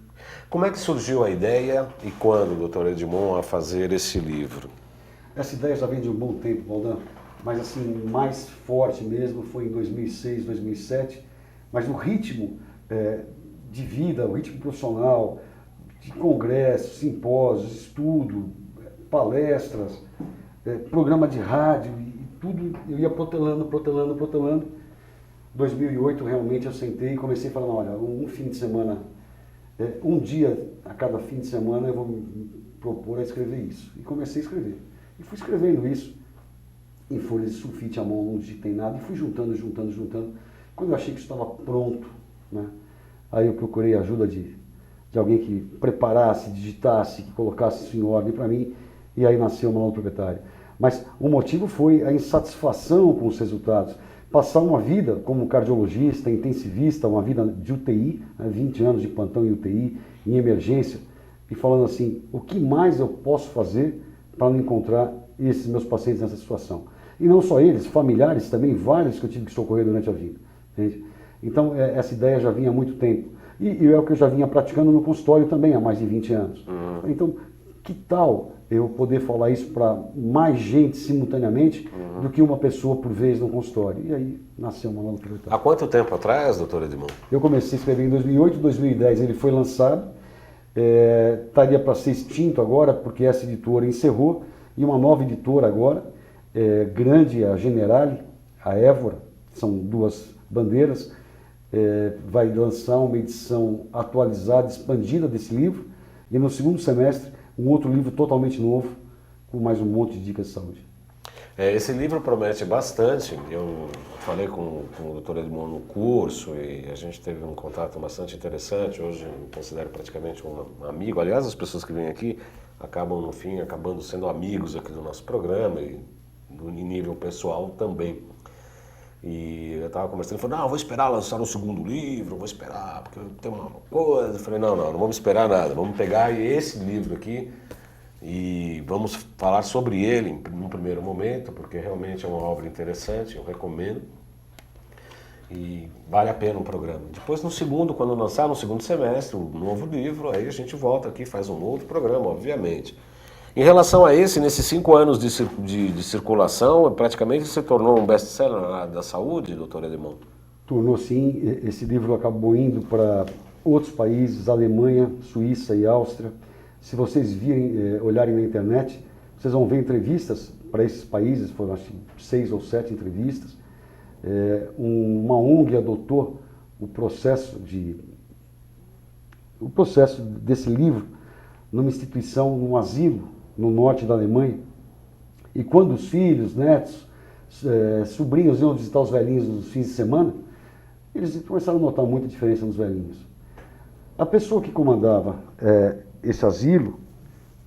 Como é que surgiu a ideia e quando, doutor Edmond, a fazer esse livro? Essa ideia já vem de um bom tempo, Valdan, mas assim, mais forte mesmo foi em 2006, 2007, mas o ritmo de vida, o ritmo profissional, de congressos, simpósios, estudo, palestras, programa de rádio, e tudo eu ia protelando. 2008 realmente eu sentei e comecei falando, olha, um fim de semana, um dia a cada fim de semana eu vou me propor a escrever isso. E comecei a escrever. E fui escrevendo isso. em folhas de sulfite à mão, não digitei nada, e fui juntando. Quando eu achei que estava pronto, né, aí eu procurei a ajuda de alguém que preparasse, digitasse, que colocasse isso em ordem para mim, e aí nasceu o Manual do Proprietário. Mas o motivo foi a insatisfação com os resultados. Passar uma vida como cardiologista, intensivista, uma vida de UTI, 20 anos de plantão em UTI, em emergência, e falando assim, o que mais eu posso fazer para não encontrar esses meus pacientes nessa situação? E não só eles, familiares também, vários que eu tive que socorrer durante a vida. Entende? Então, essa ideia já vinha há muito tempo. E é o que eu já vinha praticando no consultório também há mais de 20 anos. Então, que tal eu poder falar isso para mais gente simultaneamente do que uma pessoa por vez no consultório? E aí nasceu o Manual do Proprietário. Há quanto tempo atrás, doutor Edmundo? Eu comecei a escrever em 2008, 2010 ele foi lançado. Estaria para ser extinto agora, porque essa editora encerrou, e uma nova editora agora, grande, a Generali, a Évora, são duas bandeiras, vai lançar uma edição atualizada, expandida desse livro, e no segundo semestre um outro livro totalmente novo, com mais um monte de dicas de saúde. Esse livro promete bastante. Eu falei com o Dr. Edmundo no curso e a gente teve um contato bastante interessante. Hoje eu considero praticamente um amigo. Aliás, as pessoas que vêm aqui acabam, no fim, acabando sendo amigos aqui do nosso programa e do nível pessoal também. E eu estava conversando, ele falou, não, eu vou esperar lançar o segundo livro, vou esperar, porque tem uma coisa. Eu falei, não vamos esperar nada, vamos pegar esse livro aqui e vamos falar sobre ele num primeiro momento, porque realmente é uma obra interessante, eu recomendo. E vale a pena um programa. Depois, no segundo, quando lançar, no segundo semestre, um novo livro, aí a gente volta aqui e faz um outro programa, obviamente. Em relação a nesses 5 anos de circulação, praticamente se tornou um best-seller na área da saúde, doutor Edmundo? Tornou sim, esse livro acabou indo para outros países, Alemanha, Suíça e Áustria. Se vocês olharem na internet, vocês vão ver entrevistas para esses países, foram acho que 6 ou 7 entrevistas. Uma ONG adotou o processo desse livro numa instituição, num asilo, no norte da Alemanha, e quando os filhos, netos, sobrinhos iam visitar os velhinhos nos fins de semana, eles começaram a notar muita diferença nos velhinhos. A pessoa que comandava esse asilo,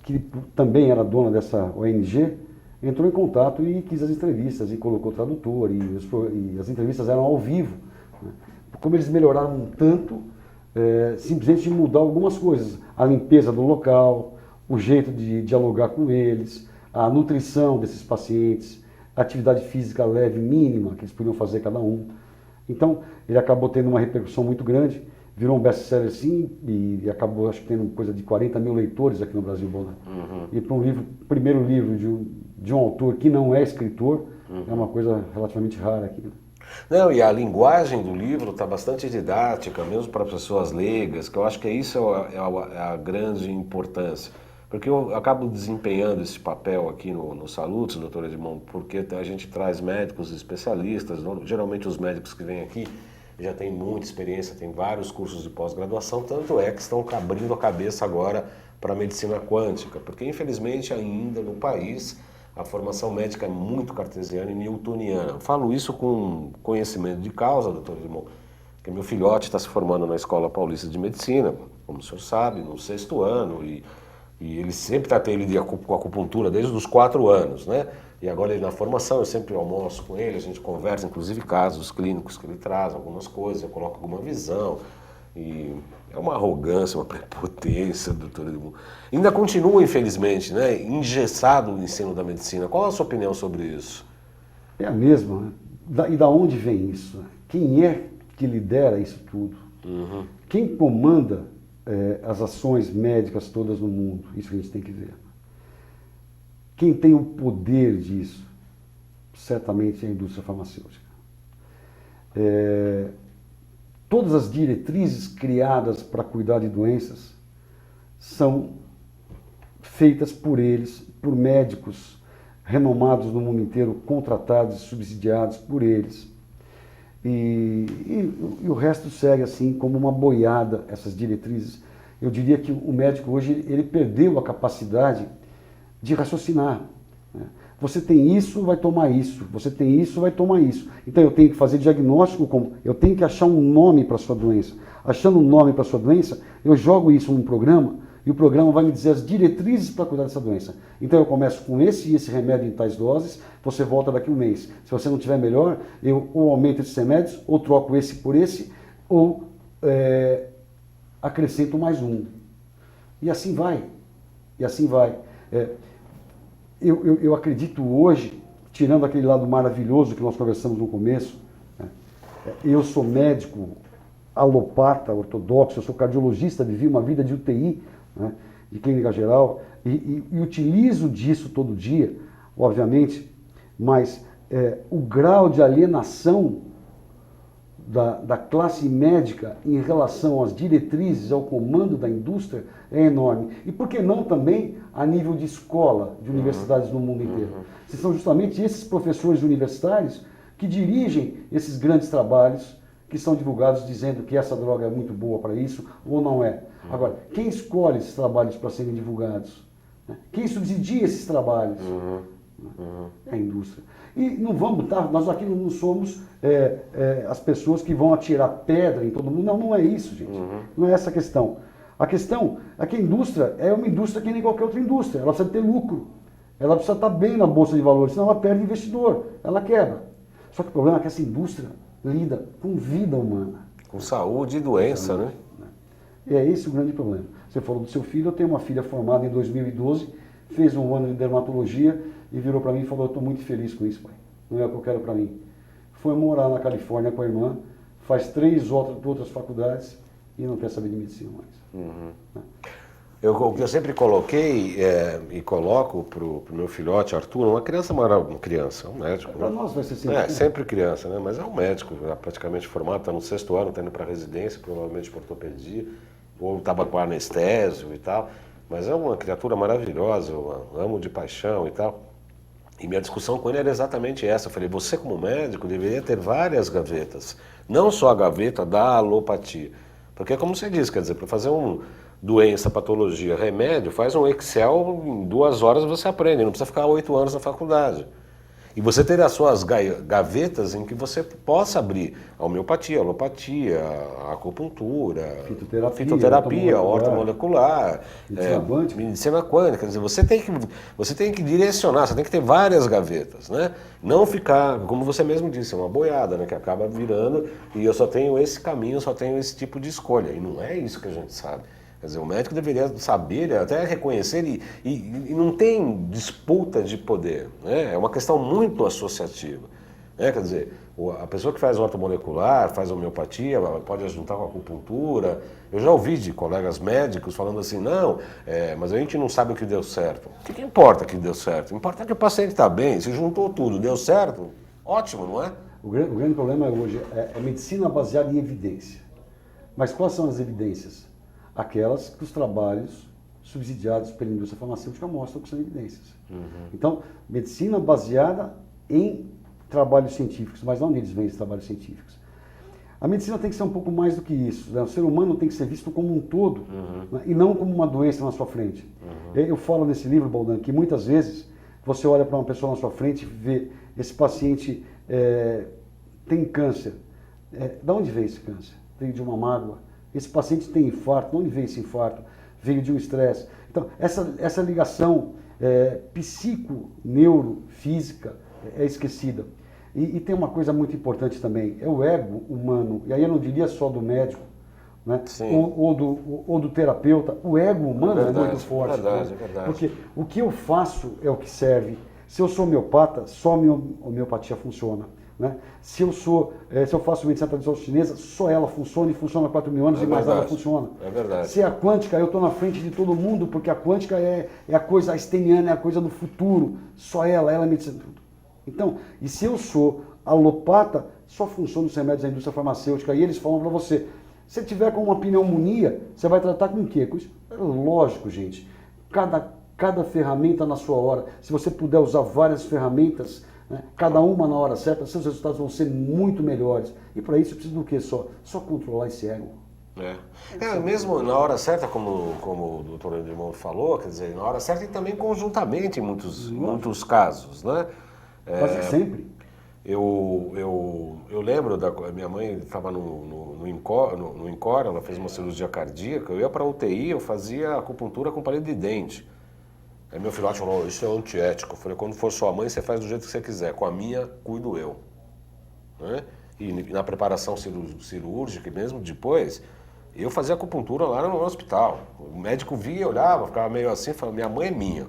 que também era dona dessa ONG, entrou em contato e quis as entrevistas, e colocou tradutor, e as entrevistas eram ao vivo. Né? Como eles melhoraram tanto, simplesmente de mudar algumas coisas, a limpeza do local, o jeito de dialogar com eles, a nutrição desses pacientes, a atividade física leve, mínima, que eles podiam fazer cada um. Então, ele acabou tendo uma repercussão muito grande, virou um best-seller sim, e acabou, acho que, tendo coisa de 40 mil leitores aqui no Brasil. E para primeiro livro de um autor que não é escritor, é uma coisa relativamente rara aqui. Não, e a linguagem do livro está bastante didática, mesmo para pessoas leigas, que eu acho que isso é a grande importância. Porque eu acabo desempenhando esse papel aqui no Salutes, doutor Edmundo, porque a gente traz médicos especialistas, geralmente os médicos que vêm aqui já têm muita experiência, têm vários cursos de pós-graduação, tanto é que estão abrindo a cabeça agora para a medicina quântica, porque infelizmente ainda no país a formação médica é muito cartesiana e newtoniana. Eu falo isso com conhecimento de causa, doutor Edmundo, porque meu filhote está se formando na Escola Paulista de Medicina, como o senhor sabe, no 6º ano, e ele sempre está tendo com acupuntura desde os 4 anos, né? E agora ele na formação, eu sempre almoço com ele, a gente conversa, inclusive casos clínicos que ele traz, algumas coisas, eu coloco alguma visão. E é uma arrogância, uma prepotência, doutor Edmundo. Ainda continua, infelizmente, né, engessado o ensino da medicina. Qual a sua opinião sobre isso? É a mesma. E da onde vem isso? Quem é que lidera isso tudo? Quem comanda as ações médicas todas no mundo? Isso que a gente tem que ver. Quem tem o poder disso? Certamente é a indústria farmacêutica. Todas as diretrizes criadas para cuidar de doenças são feitas por eles, por médicos renomados no mundo inteiro, contratados e subsidiados por eles. E o resto segue assim como uma boiada, essas diretrizes. Eu diria que o médico hoje ele perdeu a capacidade de raciocinar. Né? você tem isso, vai tomar isso. Você tem isso, vai tomar isso. Então eu tenho que fazer diagnóstico, eu tenho que achar um nome para a sua doença. Achando um nome para a sua doença, eu jogo isso num programa e o programa vai me dizer as diretrizes para cuidar dessa doença. Então eu começo com esse e esse remédio em tais doses, você volta daqui a um mês. Se você não tiver melhor, eu ou aumento esses remédios, ou troco esse por esse, ou acrescento mais um. E assim vai. E assim vai. Eu acredito hoje, tirando aquele lado maravilhoso que nós conversamos no começo, né, eu sou médico alopata, ortodoxo, eu sou cardiologista, vivi uma vida de UTI, né, de clínica geral, e utilizo disso todo dia, obviamente, mas o grau de alienação da classe médica em relação às diretrizes, ao comando da indústria, é enorme. E por que não também a nível de escola, de universidades no mundo inteiro? São justamente esses professores universitários que dirigem esses grandes trabalhos que são divulgados dizendo que essa droga é muito boa para isso ou não é. Agora, quem escolhe esses trabalhos para serem divulgados? Quem subsidia esses trabalhos? É a indústria. E não vamos, tá? Nós aqui não somos as pessoas que vão atirar pedra em todo mundo. Não, não é isso, gente. Não é essa a questão. A questão é que a indústria é uma indústria que nem qualquer outra indústria. Ela precisa ter lucro. Ela precisa estar bem na bolsa de valores, senão ela perde investidor, ela quebra. Só que o problema é que essa indústria lida com vida humana. Com saúde e doença, né? E é esse o grande problema. Você falou do seu filho, eu tenho uma filha formada em 2012, fez um ano de dermatologia e virou para mim e falou, eu estou muito feliz com isso, pai. Não é o que eu quero para mim. Foi morar na Califórnia com a irmã, faz 3 outras faculdades e não quer saber de medicina mais. O que eu sempre coloquei e coloco para o meu filhote, Arthur, uma criança, um médico. Para nós vai ser sempre. Sempre criança, né? Mas é um médico, já praticamente formado, está no 6º ano, está indo para residência, provavelmente por ortopedia, ou estava com anestésio e tal. Mas é uma criatura maravilhosa, eu amo de paixão e tal. E minha discussão com ele era exatamente essa. Eu falei, você como médico deveria ter várias gavetas, não só a gaveta da alopatia. Porque como você disse, quer dizer, para fazer doença, patologia, remédio, faz um Excel, em 2 horas você aprende, não precisa ficar 8 anos na faculdade. E você ter as suas gavetas em que você possa abrir a homeopatia, a alopatia, a acupuntura, fitoterapia, ortomolecular, medicina quântica. Quer dizer, você tem que direcionar, você tem que ter várias gavetas, né? Não ficar, como você mesmo disse, uma boiada, né? Que acaba virando e eu só tenho esse caminho, só tenho esse tipo de escolha. E não é isso que a gente sabe. Quer dizer, o médico deveria saber, até reconhecer e não tem disputa de poder, né? É uma questão muito associativa, né? Quer dizer, a pessoa que faz ortomolecular, faz homeopatia, pode juntar com a acupuntura. Eu já ouvi de colegas médicos falando assim, não, mas a gente não sabe o que deu certo. O que importa que deu certo? Importa que o paciente está bem, se juntou tudo, deu certo, ótimo, não é? O grande problema hoje é a medicina baseada em evidência. Mas quais são as evidências? Aquelas que os trabalhos subsidiados pela indústria farmacêutica mostram que são evidências. Então, medicina baseada em trabalhos científicos, mas onde eles vêm esses trabalhos científicos? A medicina tem que ser um pouco mais do que isso, né? O ser humano tem que ser visto como um todo, né? E não como uma doença na sua frente. Eu falo nesse livro, Baldan, que muitas vezes você olha para uma pessoa na sua frente e vê esse paciente tem câncer. De onde veio esse câncer? Veio de uma mágoa. Esse paciente tem infarto, de onde veio esse infarto? Veio de um estresse. Então, essa ligação psico-neurofísica é esquecida. E tem uma coisa muito importante também, é o ego humano. E aí eu não diria só do médico, né? Ou do terapeuta. O ego humano é muito forte. É verdade. Porque o que eu faço é o que serve. Se eu sou homeopata, só a homeopatia funciona. Né? Se eu faço medicina tradicional chinesa, só ela funciona e funciona há 4.000 anos e mais nada funciona. É verdade. Se é a quântica, eu estou na frente de todo mundo, porque a quântica é a coisa einsteiniana, é a coisa do futuro. Só ela é medicina. Então, e se eu sou alopata, só funciona os remédios da indústria farmacêutica e eles falam para você, se tiver com uma pneumonia, você vai tratar com o quê? Com isso? É lógico, gente. Cada ferramenta na sua hora. Se você puder usar várias ferramentas, né, cada uma na hora certa, seus resultados vão ser muito melhores. E para isso eu preciso do quê só? Só controlar esse ego. Mesmo na hora certa, como o doutor Edmond falou, quer dizer, na hora certa e também conjuntamente em muitos casos, né? Quase sempre. Eu lembro, minha mãe estava no INCOR, ela fez uma cirurgia cardíaca, eu ia para a UTI, eu fazia acupuntura com palito de dente. Aí meu filhote falou, isso é antiético. Eu falei, quando for sua mãe, você faz do jeito que você quiser, com a minha, cuido eu. Né? E na preparação cirúrgica e mesmo depois, eu fazia acupuntura lá no hospital. O médico via, olhava, ficava meio assim, falava, minha mãe é minha.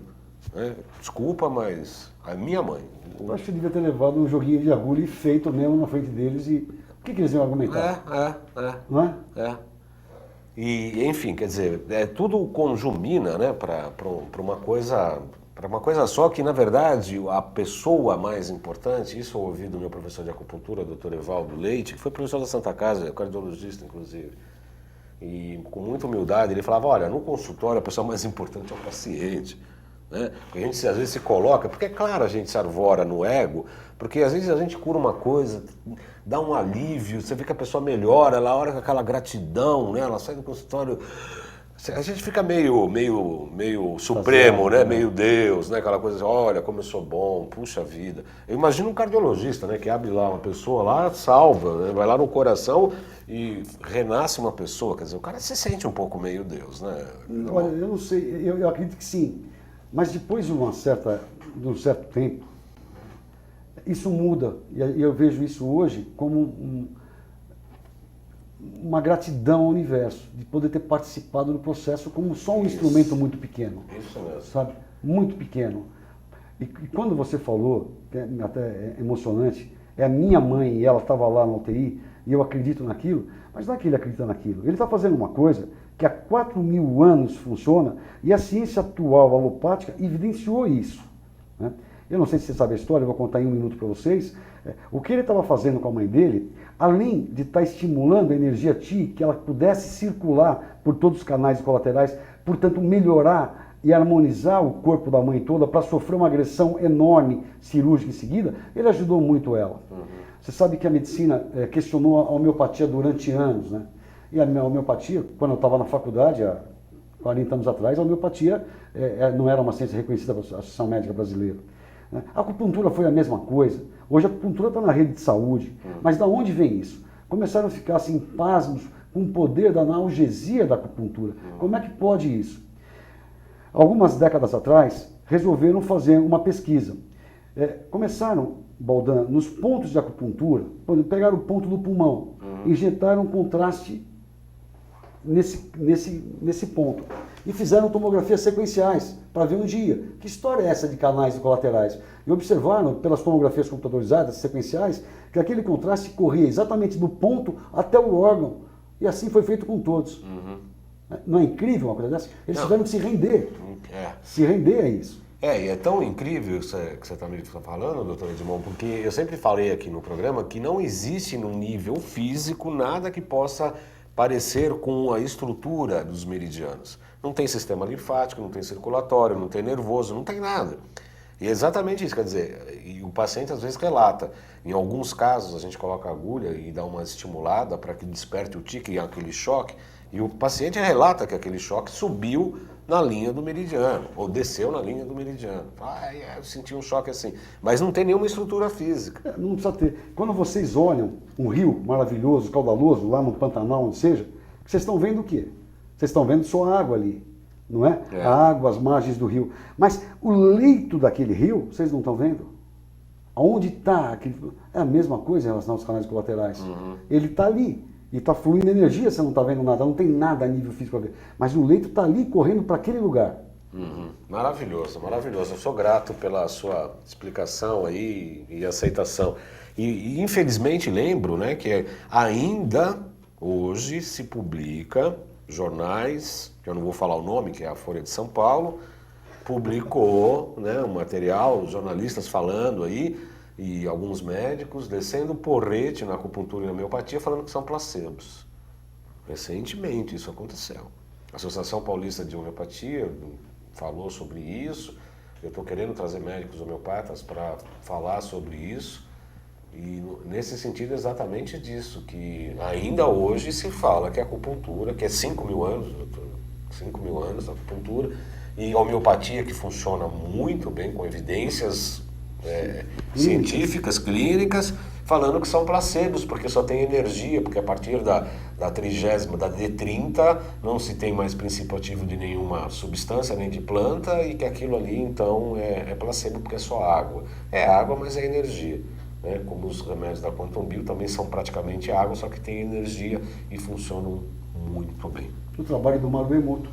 Né? Desculpa, mas é minha mãe. Eu acho que devia ter levado um joguinho de agulha e feito mesmo na frente deles e... O que eles iam argumentar? Não é? E, enfim, quer dizer, tudo conjumina, né, para uma coisa só que, na verdade, a pessoa mais importante, isso eu ouvi do meu professor de acupuntura, Dr. Evaldo Leite, que foi professor da Santa Casa, cardiologista, inclusive. E com muita humildade, ele falava, olha, no consultório a pessoa mais importante é o paciente. Né? Porque a gente às vezes se coloca, porque é claro a gente se arvora no ego, porque às vezes a gente cura uma coisa, dá um alívio, você vê que a pessoa melhora, ela olha com aquela gratidão, né? Ela sai do consultório, a gente fica meio supremo, né? Meio Deus, né? Aquela coisa, olha como eu sou bom, puxa vida. Eu imagino um cardiologista, né? Que abre lá uma pessoa lá, salva, né? Vai lá no coração e renasce uma pessoa, quer dizer, o cara se sente um pouco meio Deus, né? Olha, eu não sei, eu acredito que sim. Mas depois de um certo tempo, isso muda. E eu vejo isso hoje como uma gratidão ao universo, de poder ter participado do processo como só um instrumento muito pequeno. Isso mesmo. Sabe? Muito pequeno. E quando você falou, que até é emocionante, é a minha mãe e ela estava lá na UTI, e eu acredito naquilo, mas não é que ele acredita naquilo. Ele está fazendo uma coisa que há 4.000 anos funciona, e a ciência atual alopática evidenciou isso. Né? Eu não sei se você sabe a história, eu vou contar em 1 minuto para vocês. O que ele estava fazendo com a mãe dele, além de estar estimulando a energia Ti, que ela pudesse circular por todos os canais colaterais, portanto melhorar e harmonizar o corpo da mãe toda para sofrer uma agressão enorme cirúrgica em seguida, ele ajudou muito ela. Você sabe que a medicina questionou a homeopatia durante anos, né? E a homeopatia, quando eu estava na faculdade, há 40 anos atrás, a homeopatia não era uma ciência reconhecida pela Associação Médica Brasileira. Né? A acupuntura foi a mesma coisa. Hoje a acupuntura está na rede de saúde. Mas de onde vem isso? Começaram a ficar assim, pasmos com o poder da analgesia da acupuntura. Como é que pode isso? Algumas décadas atrás, resolveram fazer uma pesquisa. Começaram, Baldan, nos pontos de acupuntura, pegaram o ponto do pulmão, injetaram contraste nesse ponto. E fizeram tomografias sequenciais para ver um dia. Que história é essa de canais colaterais? E observaram, pelas tomografias computadorizadas sequenciais, que aquele contraste corria exatamente do ponto até o órgão. E assim foi feito com todos. Não é incrível uma coisa dessa? Eles tiveram que se render. Se render a isso. E é tão incrível isso que você está me falando, doutor Edmond, porque eu sempre falei aqui no programa que não existe no nível físico nada que possa parecer com a estrutura dos meridianos. Não tem sistema linfático, não tem circulatório, não tem nervoso, não tem nada. E é exatamente isso, quer dizer, e o paciente às vezes relata. Em alguns casos a gente coloca a agulha e dá uma estimulada para que desperte o tique e aquele choque, e o paciente relata que aquele choque subiu na linha do meridiano, ou desceu na linha do meridiano. Eu senti um choque assim. Mas não tem nenhuma estrutura física. Não precisa ter. Quando vocês olham um rio maravilhoso, caudaloso, lá no Pantanal, onde seja, vocês estão vendo o quê? Vocês estão vendo só a água ali, não é? A água, as margens do rio. Mas o leito daquele rio, vocês não estão vendo? Aonde está aquele... É a mesma coisa em relação aos canais colaterais. Ele está ali. E está fluindo energia, você não está vendo nada, não tem nada a nível físico para ver. Mas o leito está ali correndo para aquele lugar. Maravilhoso, maravilhoso. Eu sou grato pela sua explicação aí e aceitação. E infelizmente lembro, né, que ainda hoje se publica jornais, que eu não vou falar o nome, que é a Folha de São Paulo, publicou, né, um material, jornalistas falando aí, e alguns médicos descendo porrete na acupuntura e na homeopatia falando que são placebos. Recentemente isso aconteceu. A Associação Paulista de Homeopatia falou sobre isso. Eu estou querendo trazer médicos homeopatas para falar sobre isso. E nesse sentido exatamente disso, que ainda hoje se fala que a acupuntura, que é 5 mil anos, 5 mil anos a acupuntura, e a homeopatia que funciona muito bem, com evidências científicas, clínicas, falando que são placebos, porque só tem energia, porque a partir da 30ª, da D30, não se tem mais princípio ativo de nenhuma substância, nem de planta, e que aquilo ali, então, é placebo, porque é só água. É água, mas é energia. Né? Como os remédios da Quantum Bio também são praticamente água, só que tem energia e funcionam muito bem. O trabalho do Maru Emoto.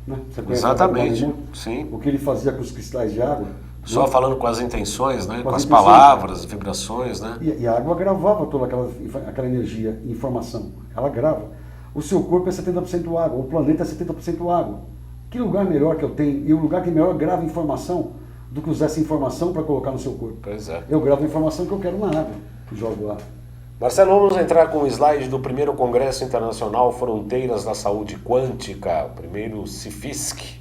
Né? Você conhece Exatamente, o Emoto? sim. O que ele fazia com os cristais de água. Só falando com as intenções, né? Com as intenções. palavras, vibrações, né? E a água gravava toda aquela energia, informação. Ela grava. O seu corpo é 70% água, o planeta é 70% água. Que lugar melhor que eu tenho? E o lugar que melhor grava informação do que usar essa informação para colocar no seu corpo. Pois é. Eu gravo a informação que eu quero na água e jogo lá. Marcelo, vamos entrar com o slide do primeiro Congresso Internacional Fronteiras da Saúde Quântica, o primeiro CIFISC.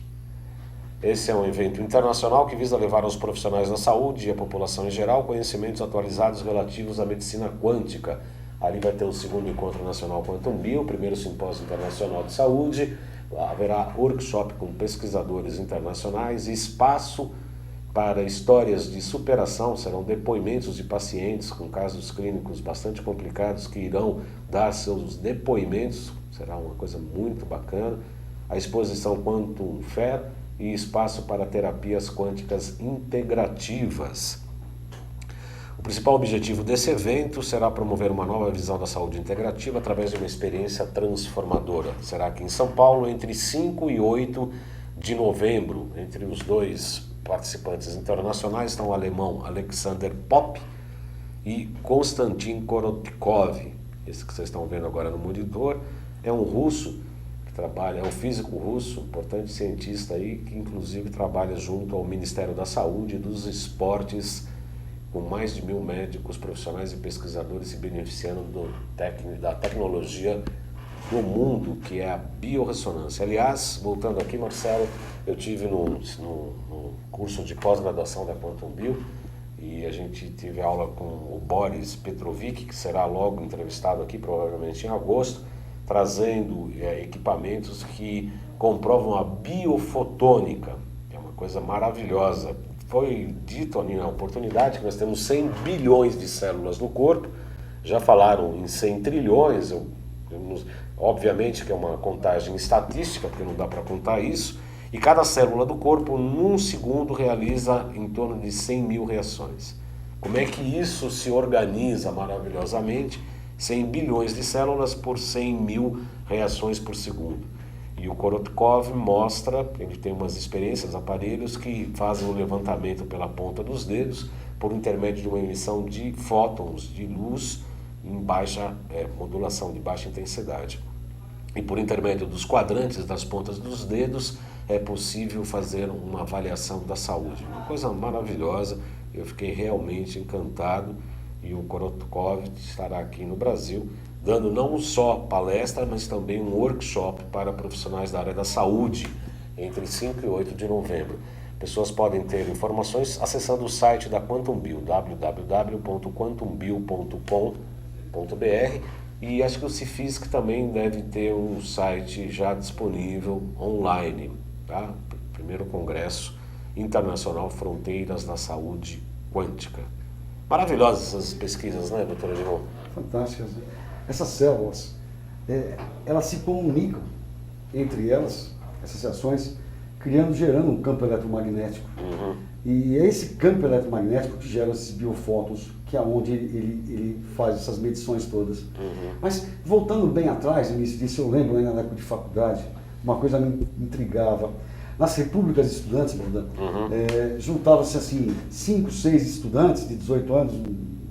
Esse é um evento internacional que visa levar aos profissionais da saúde e à população em geral conhecimentos atualizados relativos à medicina quântica. Ali vai ter o segundo Encontro Nacional Quantum Bio, o primeiro Simpósio Internacional de Saúde, haverá workshop com pesquisadores internacionais e espaço para histórias de superação, serão depoimentos de pacientes com casos clínicos bastante complicados que irão dar seus depoimentos, será uma coisa muito bacana. A exposição Quantum Fair e espaço para terapias quânticas integrativas. O principal objetivo desse evento será promover uma nova visão da saúde integrativa através de uma experiência transformadora. Será aqui em São Paulo entre 5 e 8 de novembro. Entre os dois participantes internacionais estão o alemão Alexander Popp e Konstantin Korotkov. Esse que vocês estão vendo agora no monitor é um russo que trabalha, é um físico russo, importante cientista aí, que inclusive trabalha junto ao Ministério da Saúde e dos Esportes, com mais de 1.000 médicos, profissionais e pesquisadores se beneficiando da tecnologia do mundo, que é a biorressonância. Aliás, voltando aqui, Marcelo, eu tive no curso de pós-graduação da Quantum Bio e a gente teve aula com o Boris Petrovic, que será logo entrevistado aqui, provavelmente em agosto, trazendo equipamentos que comprovam a biofotônica, que é uma coisa maravilhosa. Foi dito ali na oportunidade que nós temos 100 bilhões de células no corpo, já falaram em 100 trilhões, obviamente que é uma contagem estatística, porque não dá para contar isso, e cada célula do corpo, num segundo, realiza em torno de 100 mil reações. Como é que isso se organiza maravilhosamente? 100 bilhões de células por 100 mil reações por segundo. E o Korotkov mostra, ele tem umas experiências, aparelhos que fazem o levantamento pela ponta dos dedos por intermédio de uma emissão de fótons de luz em baixa modulação, de baixa intensidade. E por intermédio dos quadrantes das pontas dos dedos é possível fazer uma avaliação da saúde. Uma coisa maravilhosa, eu fiquei realmente encantado e o Korotkov estará aqui no Brasil dando não só palestra, mas também um workshop para profissionais da área da saúde, entre 5 e 8 de novembro. Pessoas podem ter informações acessando o site da Quantum Bio, www.quantumbio.com.br, e acho que o CIFISC também deve ter um site já disponível online, tá? Primeiro Congresso Internacional Fronteiras da Saúde Quântica. Maravilhosas essas pesquisas, né, doutora Limão? Fantásticas. Essas células, elas se comunicam entre elas, essas reações, gerando um campo eletromagnético. Uhum. E é esse campo eletromagnético que gera esses biofótons, que é onde ele faz essas medições todas. Uhum. Mas, voltando bem atrás, no início disso, eu lembro ainda na época de faculdade, uma coisa me intrigava. Nas repúblicas de estudantes, juntava-se assim 5, 6 estudantes de 18 anos,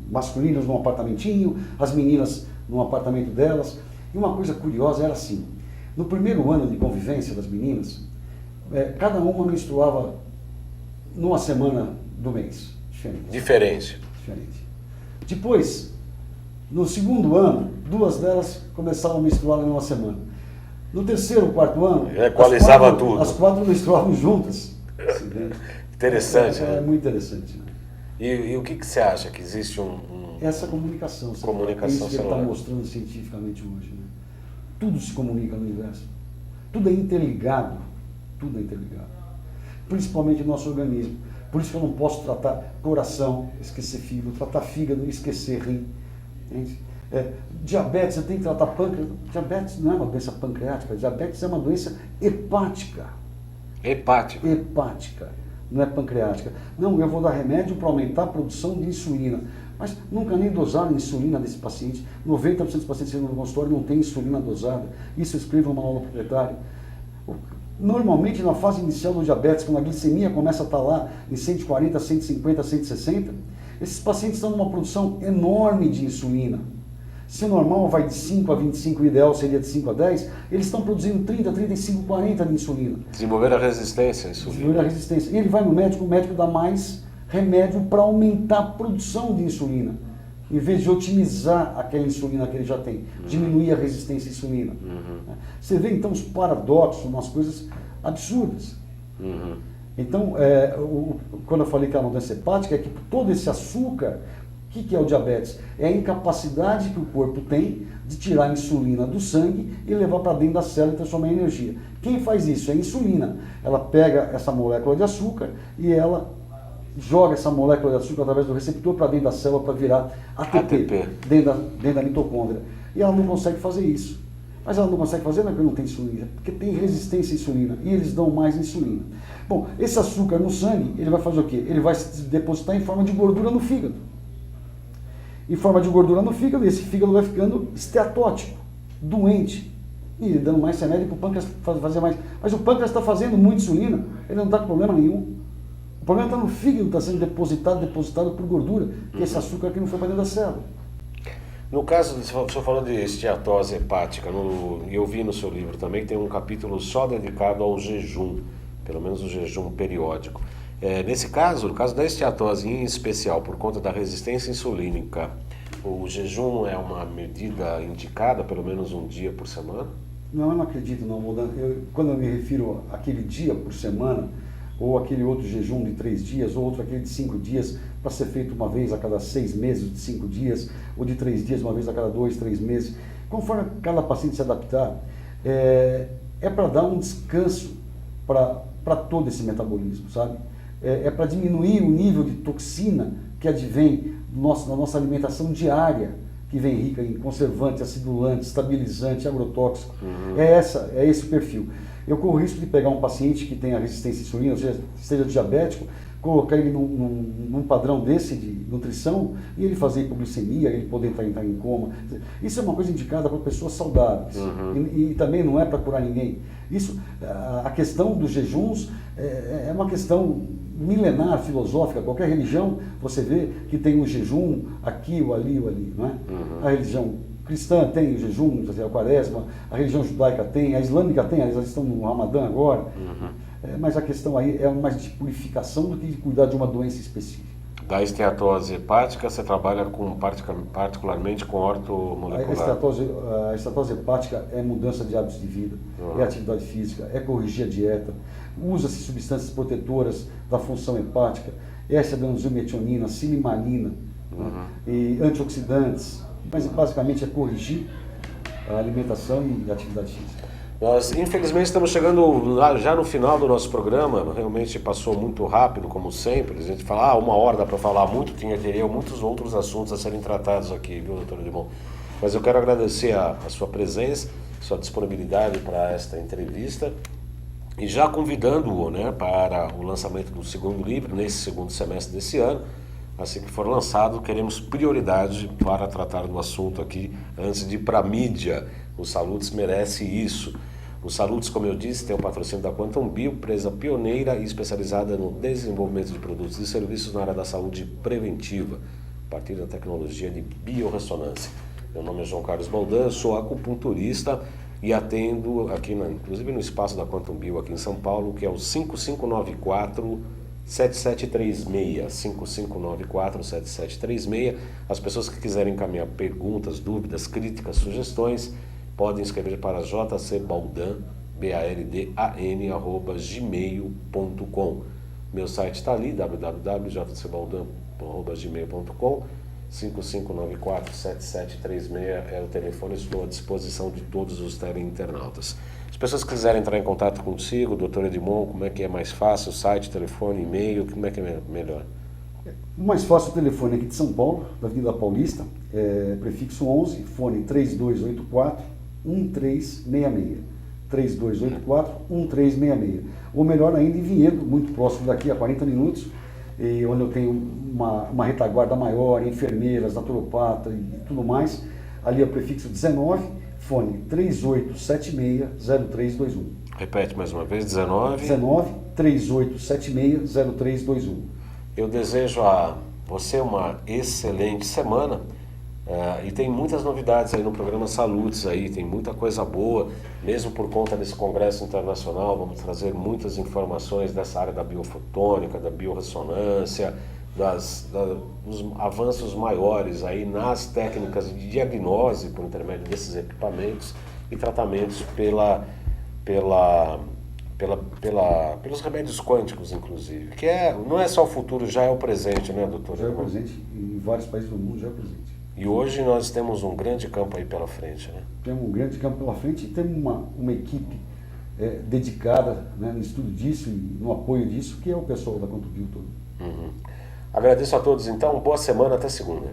masculinos num apartamentinho, as meninas num apartamento delas. E uma coisa curiosa era assim, no primeiro ano de convivência das meninas, cada uma menstruava numa semana do mês. Diferente. Depois, no segundo ano, 2 delas começavam a menstruar numa semana. No terceiro, 4º ano, equalizava tudo. As 4 menstruavam juntas. Interessante, É muito interessante. Né? E o que você acha? Que existe Essa comunicação. Comunicação é isso que ele está celular. mostrando cientificamente hoje. Né? Tudo se comunica no universo. Tudo é interligado. Tudo é interligado. Principalmente o nosso organismo. Por isso que eu não posso tratar coração, esquecer fígado, tratar fígado e esquecer rim. Entende? Diabetes, eu tenho que tratar pâncreas. Diabetes não é uma doença pancreática, diabetes é uma doença hepática. Hepática, não é pancreática. Não, eu vou dar remédio para aumentar a produção de insulina. Mas nunca nem dosaram insulina desse paciente. 90% dos pacientes no consultório não tem insulina dosada. Isso eu escrevo no manual do proprietário. Normalmente, na fase inicial do diabetes, quando a glicemia começa a estar lá em 140, 150, 160, esses pacientes estão numa produção enorme de insulina. Se o normal vai de 5 a 25, o ideal seria de 5 a 10, eles estão produzindo 30, 35, 40 de insulina. Desenvolver a resistência à insulina. Desenvolver a resistência. E ele vai no médico, o médico dá mais remédio para aumentar a produção de insulina, em vez de otimizar aquela insulina que ele já tem, diminuir a resistência à insulina. Você vê então os paradoxos, umas coisas absurdas. Então, quando eu falei que é uma doença hepática, é que todo esse açúcar, o que é o diabetes? É a incapacidade que o corpo tem de tirar a insulina do sangue e levar para dentro da célula e transformar em energia. Quem faz isso? É a insulina. Ela pega essa molécula de açúcar e ela joga essa molécula de açúcar através do receptor para dentro da célula para virar ATP. Dentro da mitocôndria. E ela não consegue fazer isso. Mas ela não consegue fazer não é porque não tem insulina, porque tem resistência à insulina e eles dão mais insulina. Bom, esse açúcar no sangue, ele vai fazer o quê? Ele vai se depositar em forma de gordura no fígado. Em forma de gordura no fígado, e esse fígado vai ficando esteatótico, doente. E ele dando mais remédio para o pâncreas fazer mais. Mas o pâncreas está fazendo muita insulina, ele não está com problema nenhum. O problema está no fígado, está sendo depositado por gordura, que é esse açúcar que não foi para dentro da célula. No caso, o senhor falou de esteatose hepática, eu vi no seu livro também que tem um capítulo só dedicado ao jejum, pelo menos o jejum periódico. Nesse caso, no caso da esteatose em especial, por conta da resistência insulínica, o jejum é uma medida indicada, pelo menos um dia por semana? Não, eu não acredito, não. Quando eu me refiro àquele dia por semana, ou aquele outro jejum de 3 dias, ou outro aquele de 5 dias, para ser feito uma vez a cada 6 meses, de 5 dias, ou de 3 dias, uma vez a cada 2, 3 meses, conforme cada paciente se adaptar, é para dar um descanso para todo esse metabolismo, sabe? É para diminuir o nível de toxina que advém da nossa alimentação diária, que vem rica em conservante, acidulante, estabilizante, agrotóxico. É esse o perfil. Eu corro o risco de pegar um paciente que tenha resistência à insulina, ou seja, esteja diabético, colocar ele num padrão desse de nutrição e ele fazer hipoglicemia, ele poder entrar em coma. Isso é uma coisa indicada para pessoas saudáveis e também não é para curar ninguém. A questão dos jejuns é uma questão milenar, filosófica. Qualquer religião, você vê que tem um jejum aqui ou ali, não é? A religião cristã tem o jejum, a quaresma, a religião judaica tem, a islâmica tem, eles estão no Ramadã agora. Mas a questão aí é mais de purificação do que de cuidar de uma doença específica. Da esteatose hepática, você trabalha particularmente com ortomolecular? A esteatose hepática é mudança de hábitos de vida, é atividade física, é corrigir a dieta, usa-se substâncias protetoras da função hepática, S-adenosine, silimalina, e antioxidantes, mas basicamente é corrigir a alimentação e a atividade física. Nós, infelizmente, estamos chegando já no final do nosso programa, realmente passou muito rápido, como sempre. A gente fala, 1 hora dá para falar muito, teria muitos outros assuntos a serem tratados aqui, viu, doutor Edmond? Mas eu quero agradecer a sua presença, sua disponibilidade para esta entrevista e já convidando-o, né, para o lançamento do segundo livro, nesse segundo semestre desse ano. Assim que for lançado, queremos prioridade para tratar do assunto aqui, antes de ir para a mídia. O Salutes merece isso. O Salutes, como eu disse, tem o patrocínio da Quantum Bio, empresa pioneira e especializada no desenvolvimento de produtos e serviços na área da saúde preventiva, a partir da tecnologia de biorressonância. Meu nome é João Carlos Baldan, sou acupunturista e atendo aqui, inclusive no espaço da Quantum Bio aqui em São Paulo, que é o 5594-7736, 5594-7736. As pessoas que quiserem encaminhar perguntas, dúvidas, críticas, sugestões, podem escrever para jcbaldan, baldan@gmail.com. Meu site está ali, www.jcbaldan.com. gmail.com. 5594-7736 é o telefone, estou à disposição de todos os teleinternautas. As pessoas que quiserem entrar em contato contigo, doutor Edmond, como é que é mais fácil? Site, telefone, e-mail, como é que é melhor? O mais fácil, o telefone aqui de São Paulo, da Avenida Paulista, prefixo 11, fone 3284-1366. 3284-1366. Ou melhor ainda, em Vinhedo, muito próximo daqui, a 40 minutos, onde eu tenho uma retaguarda maior, enfermeiras, naturopata e tudo mais. Ali é o prefixo 19, fone 3876-0321. Repete mais uma vez, 19... 3876-0321. Eu desejo a você uma excelente semana e tem muitas novidades aí no programa Salutes, aí, tem muita coisa boa, mesmo por conta desse congresso internacional. Vamos trazer muitas informações dessa área da biofotônica, da biorressonância, dos avanços maiores aí nas técnicas de diagnose por intermédio desses equipamentos e tratamentos pelos remédios quânticos, inclusive, que não é só o futuro, já é o presente, né, doutor? Já é o presente, em vários países do mundo já é o presente. E hoje nós temos um grande campo aí pela frente, né? Temos um grande campo pela frente e temos uma equipe dedicada, né, no estudo disso e no apoio disso, que é o pessoal da Contubio todo. Agradeço a todos, então, boa semana, até segunda.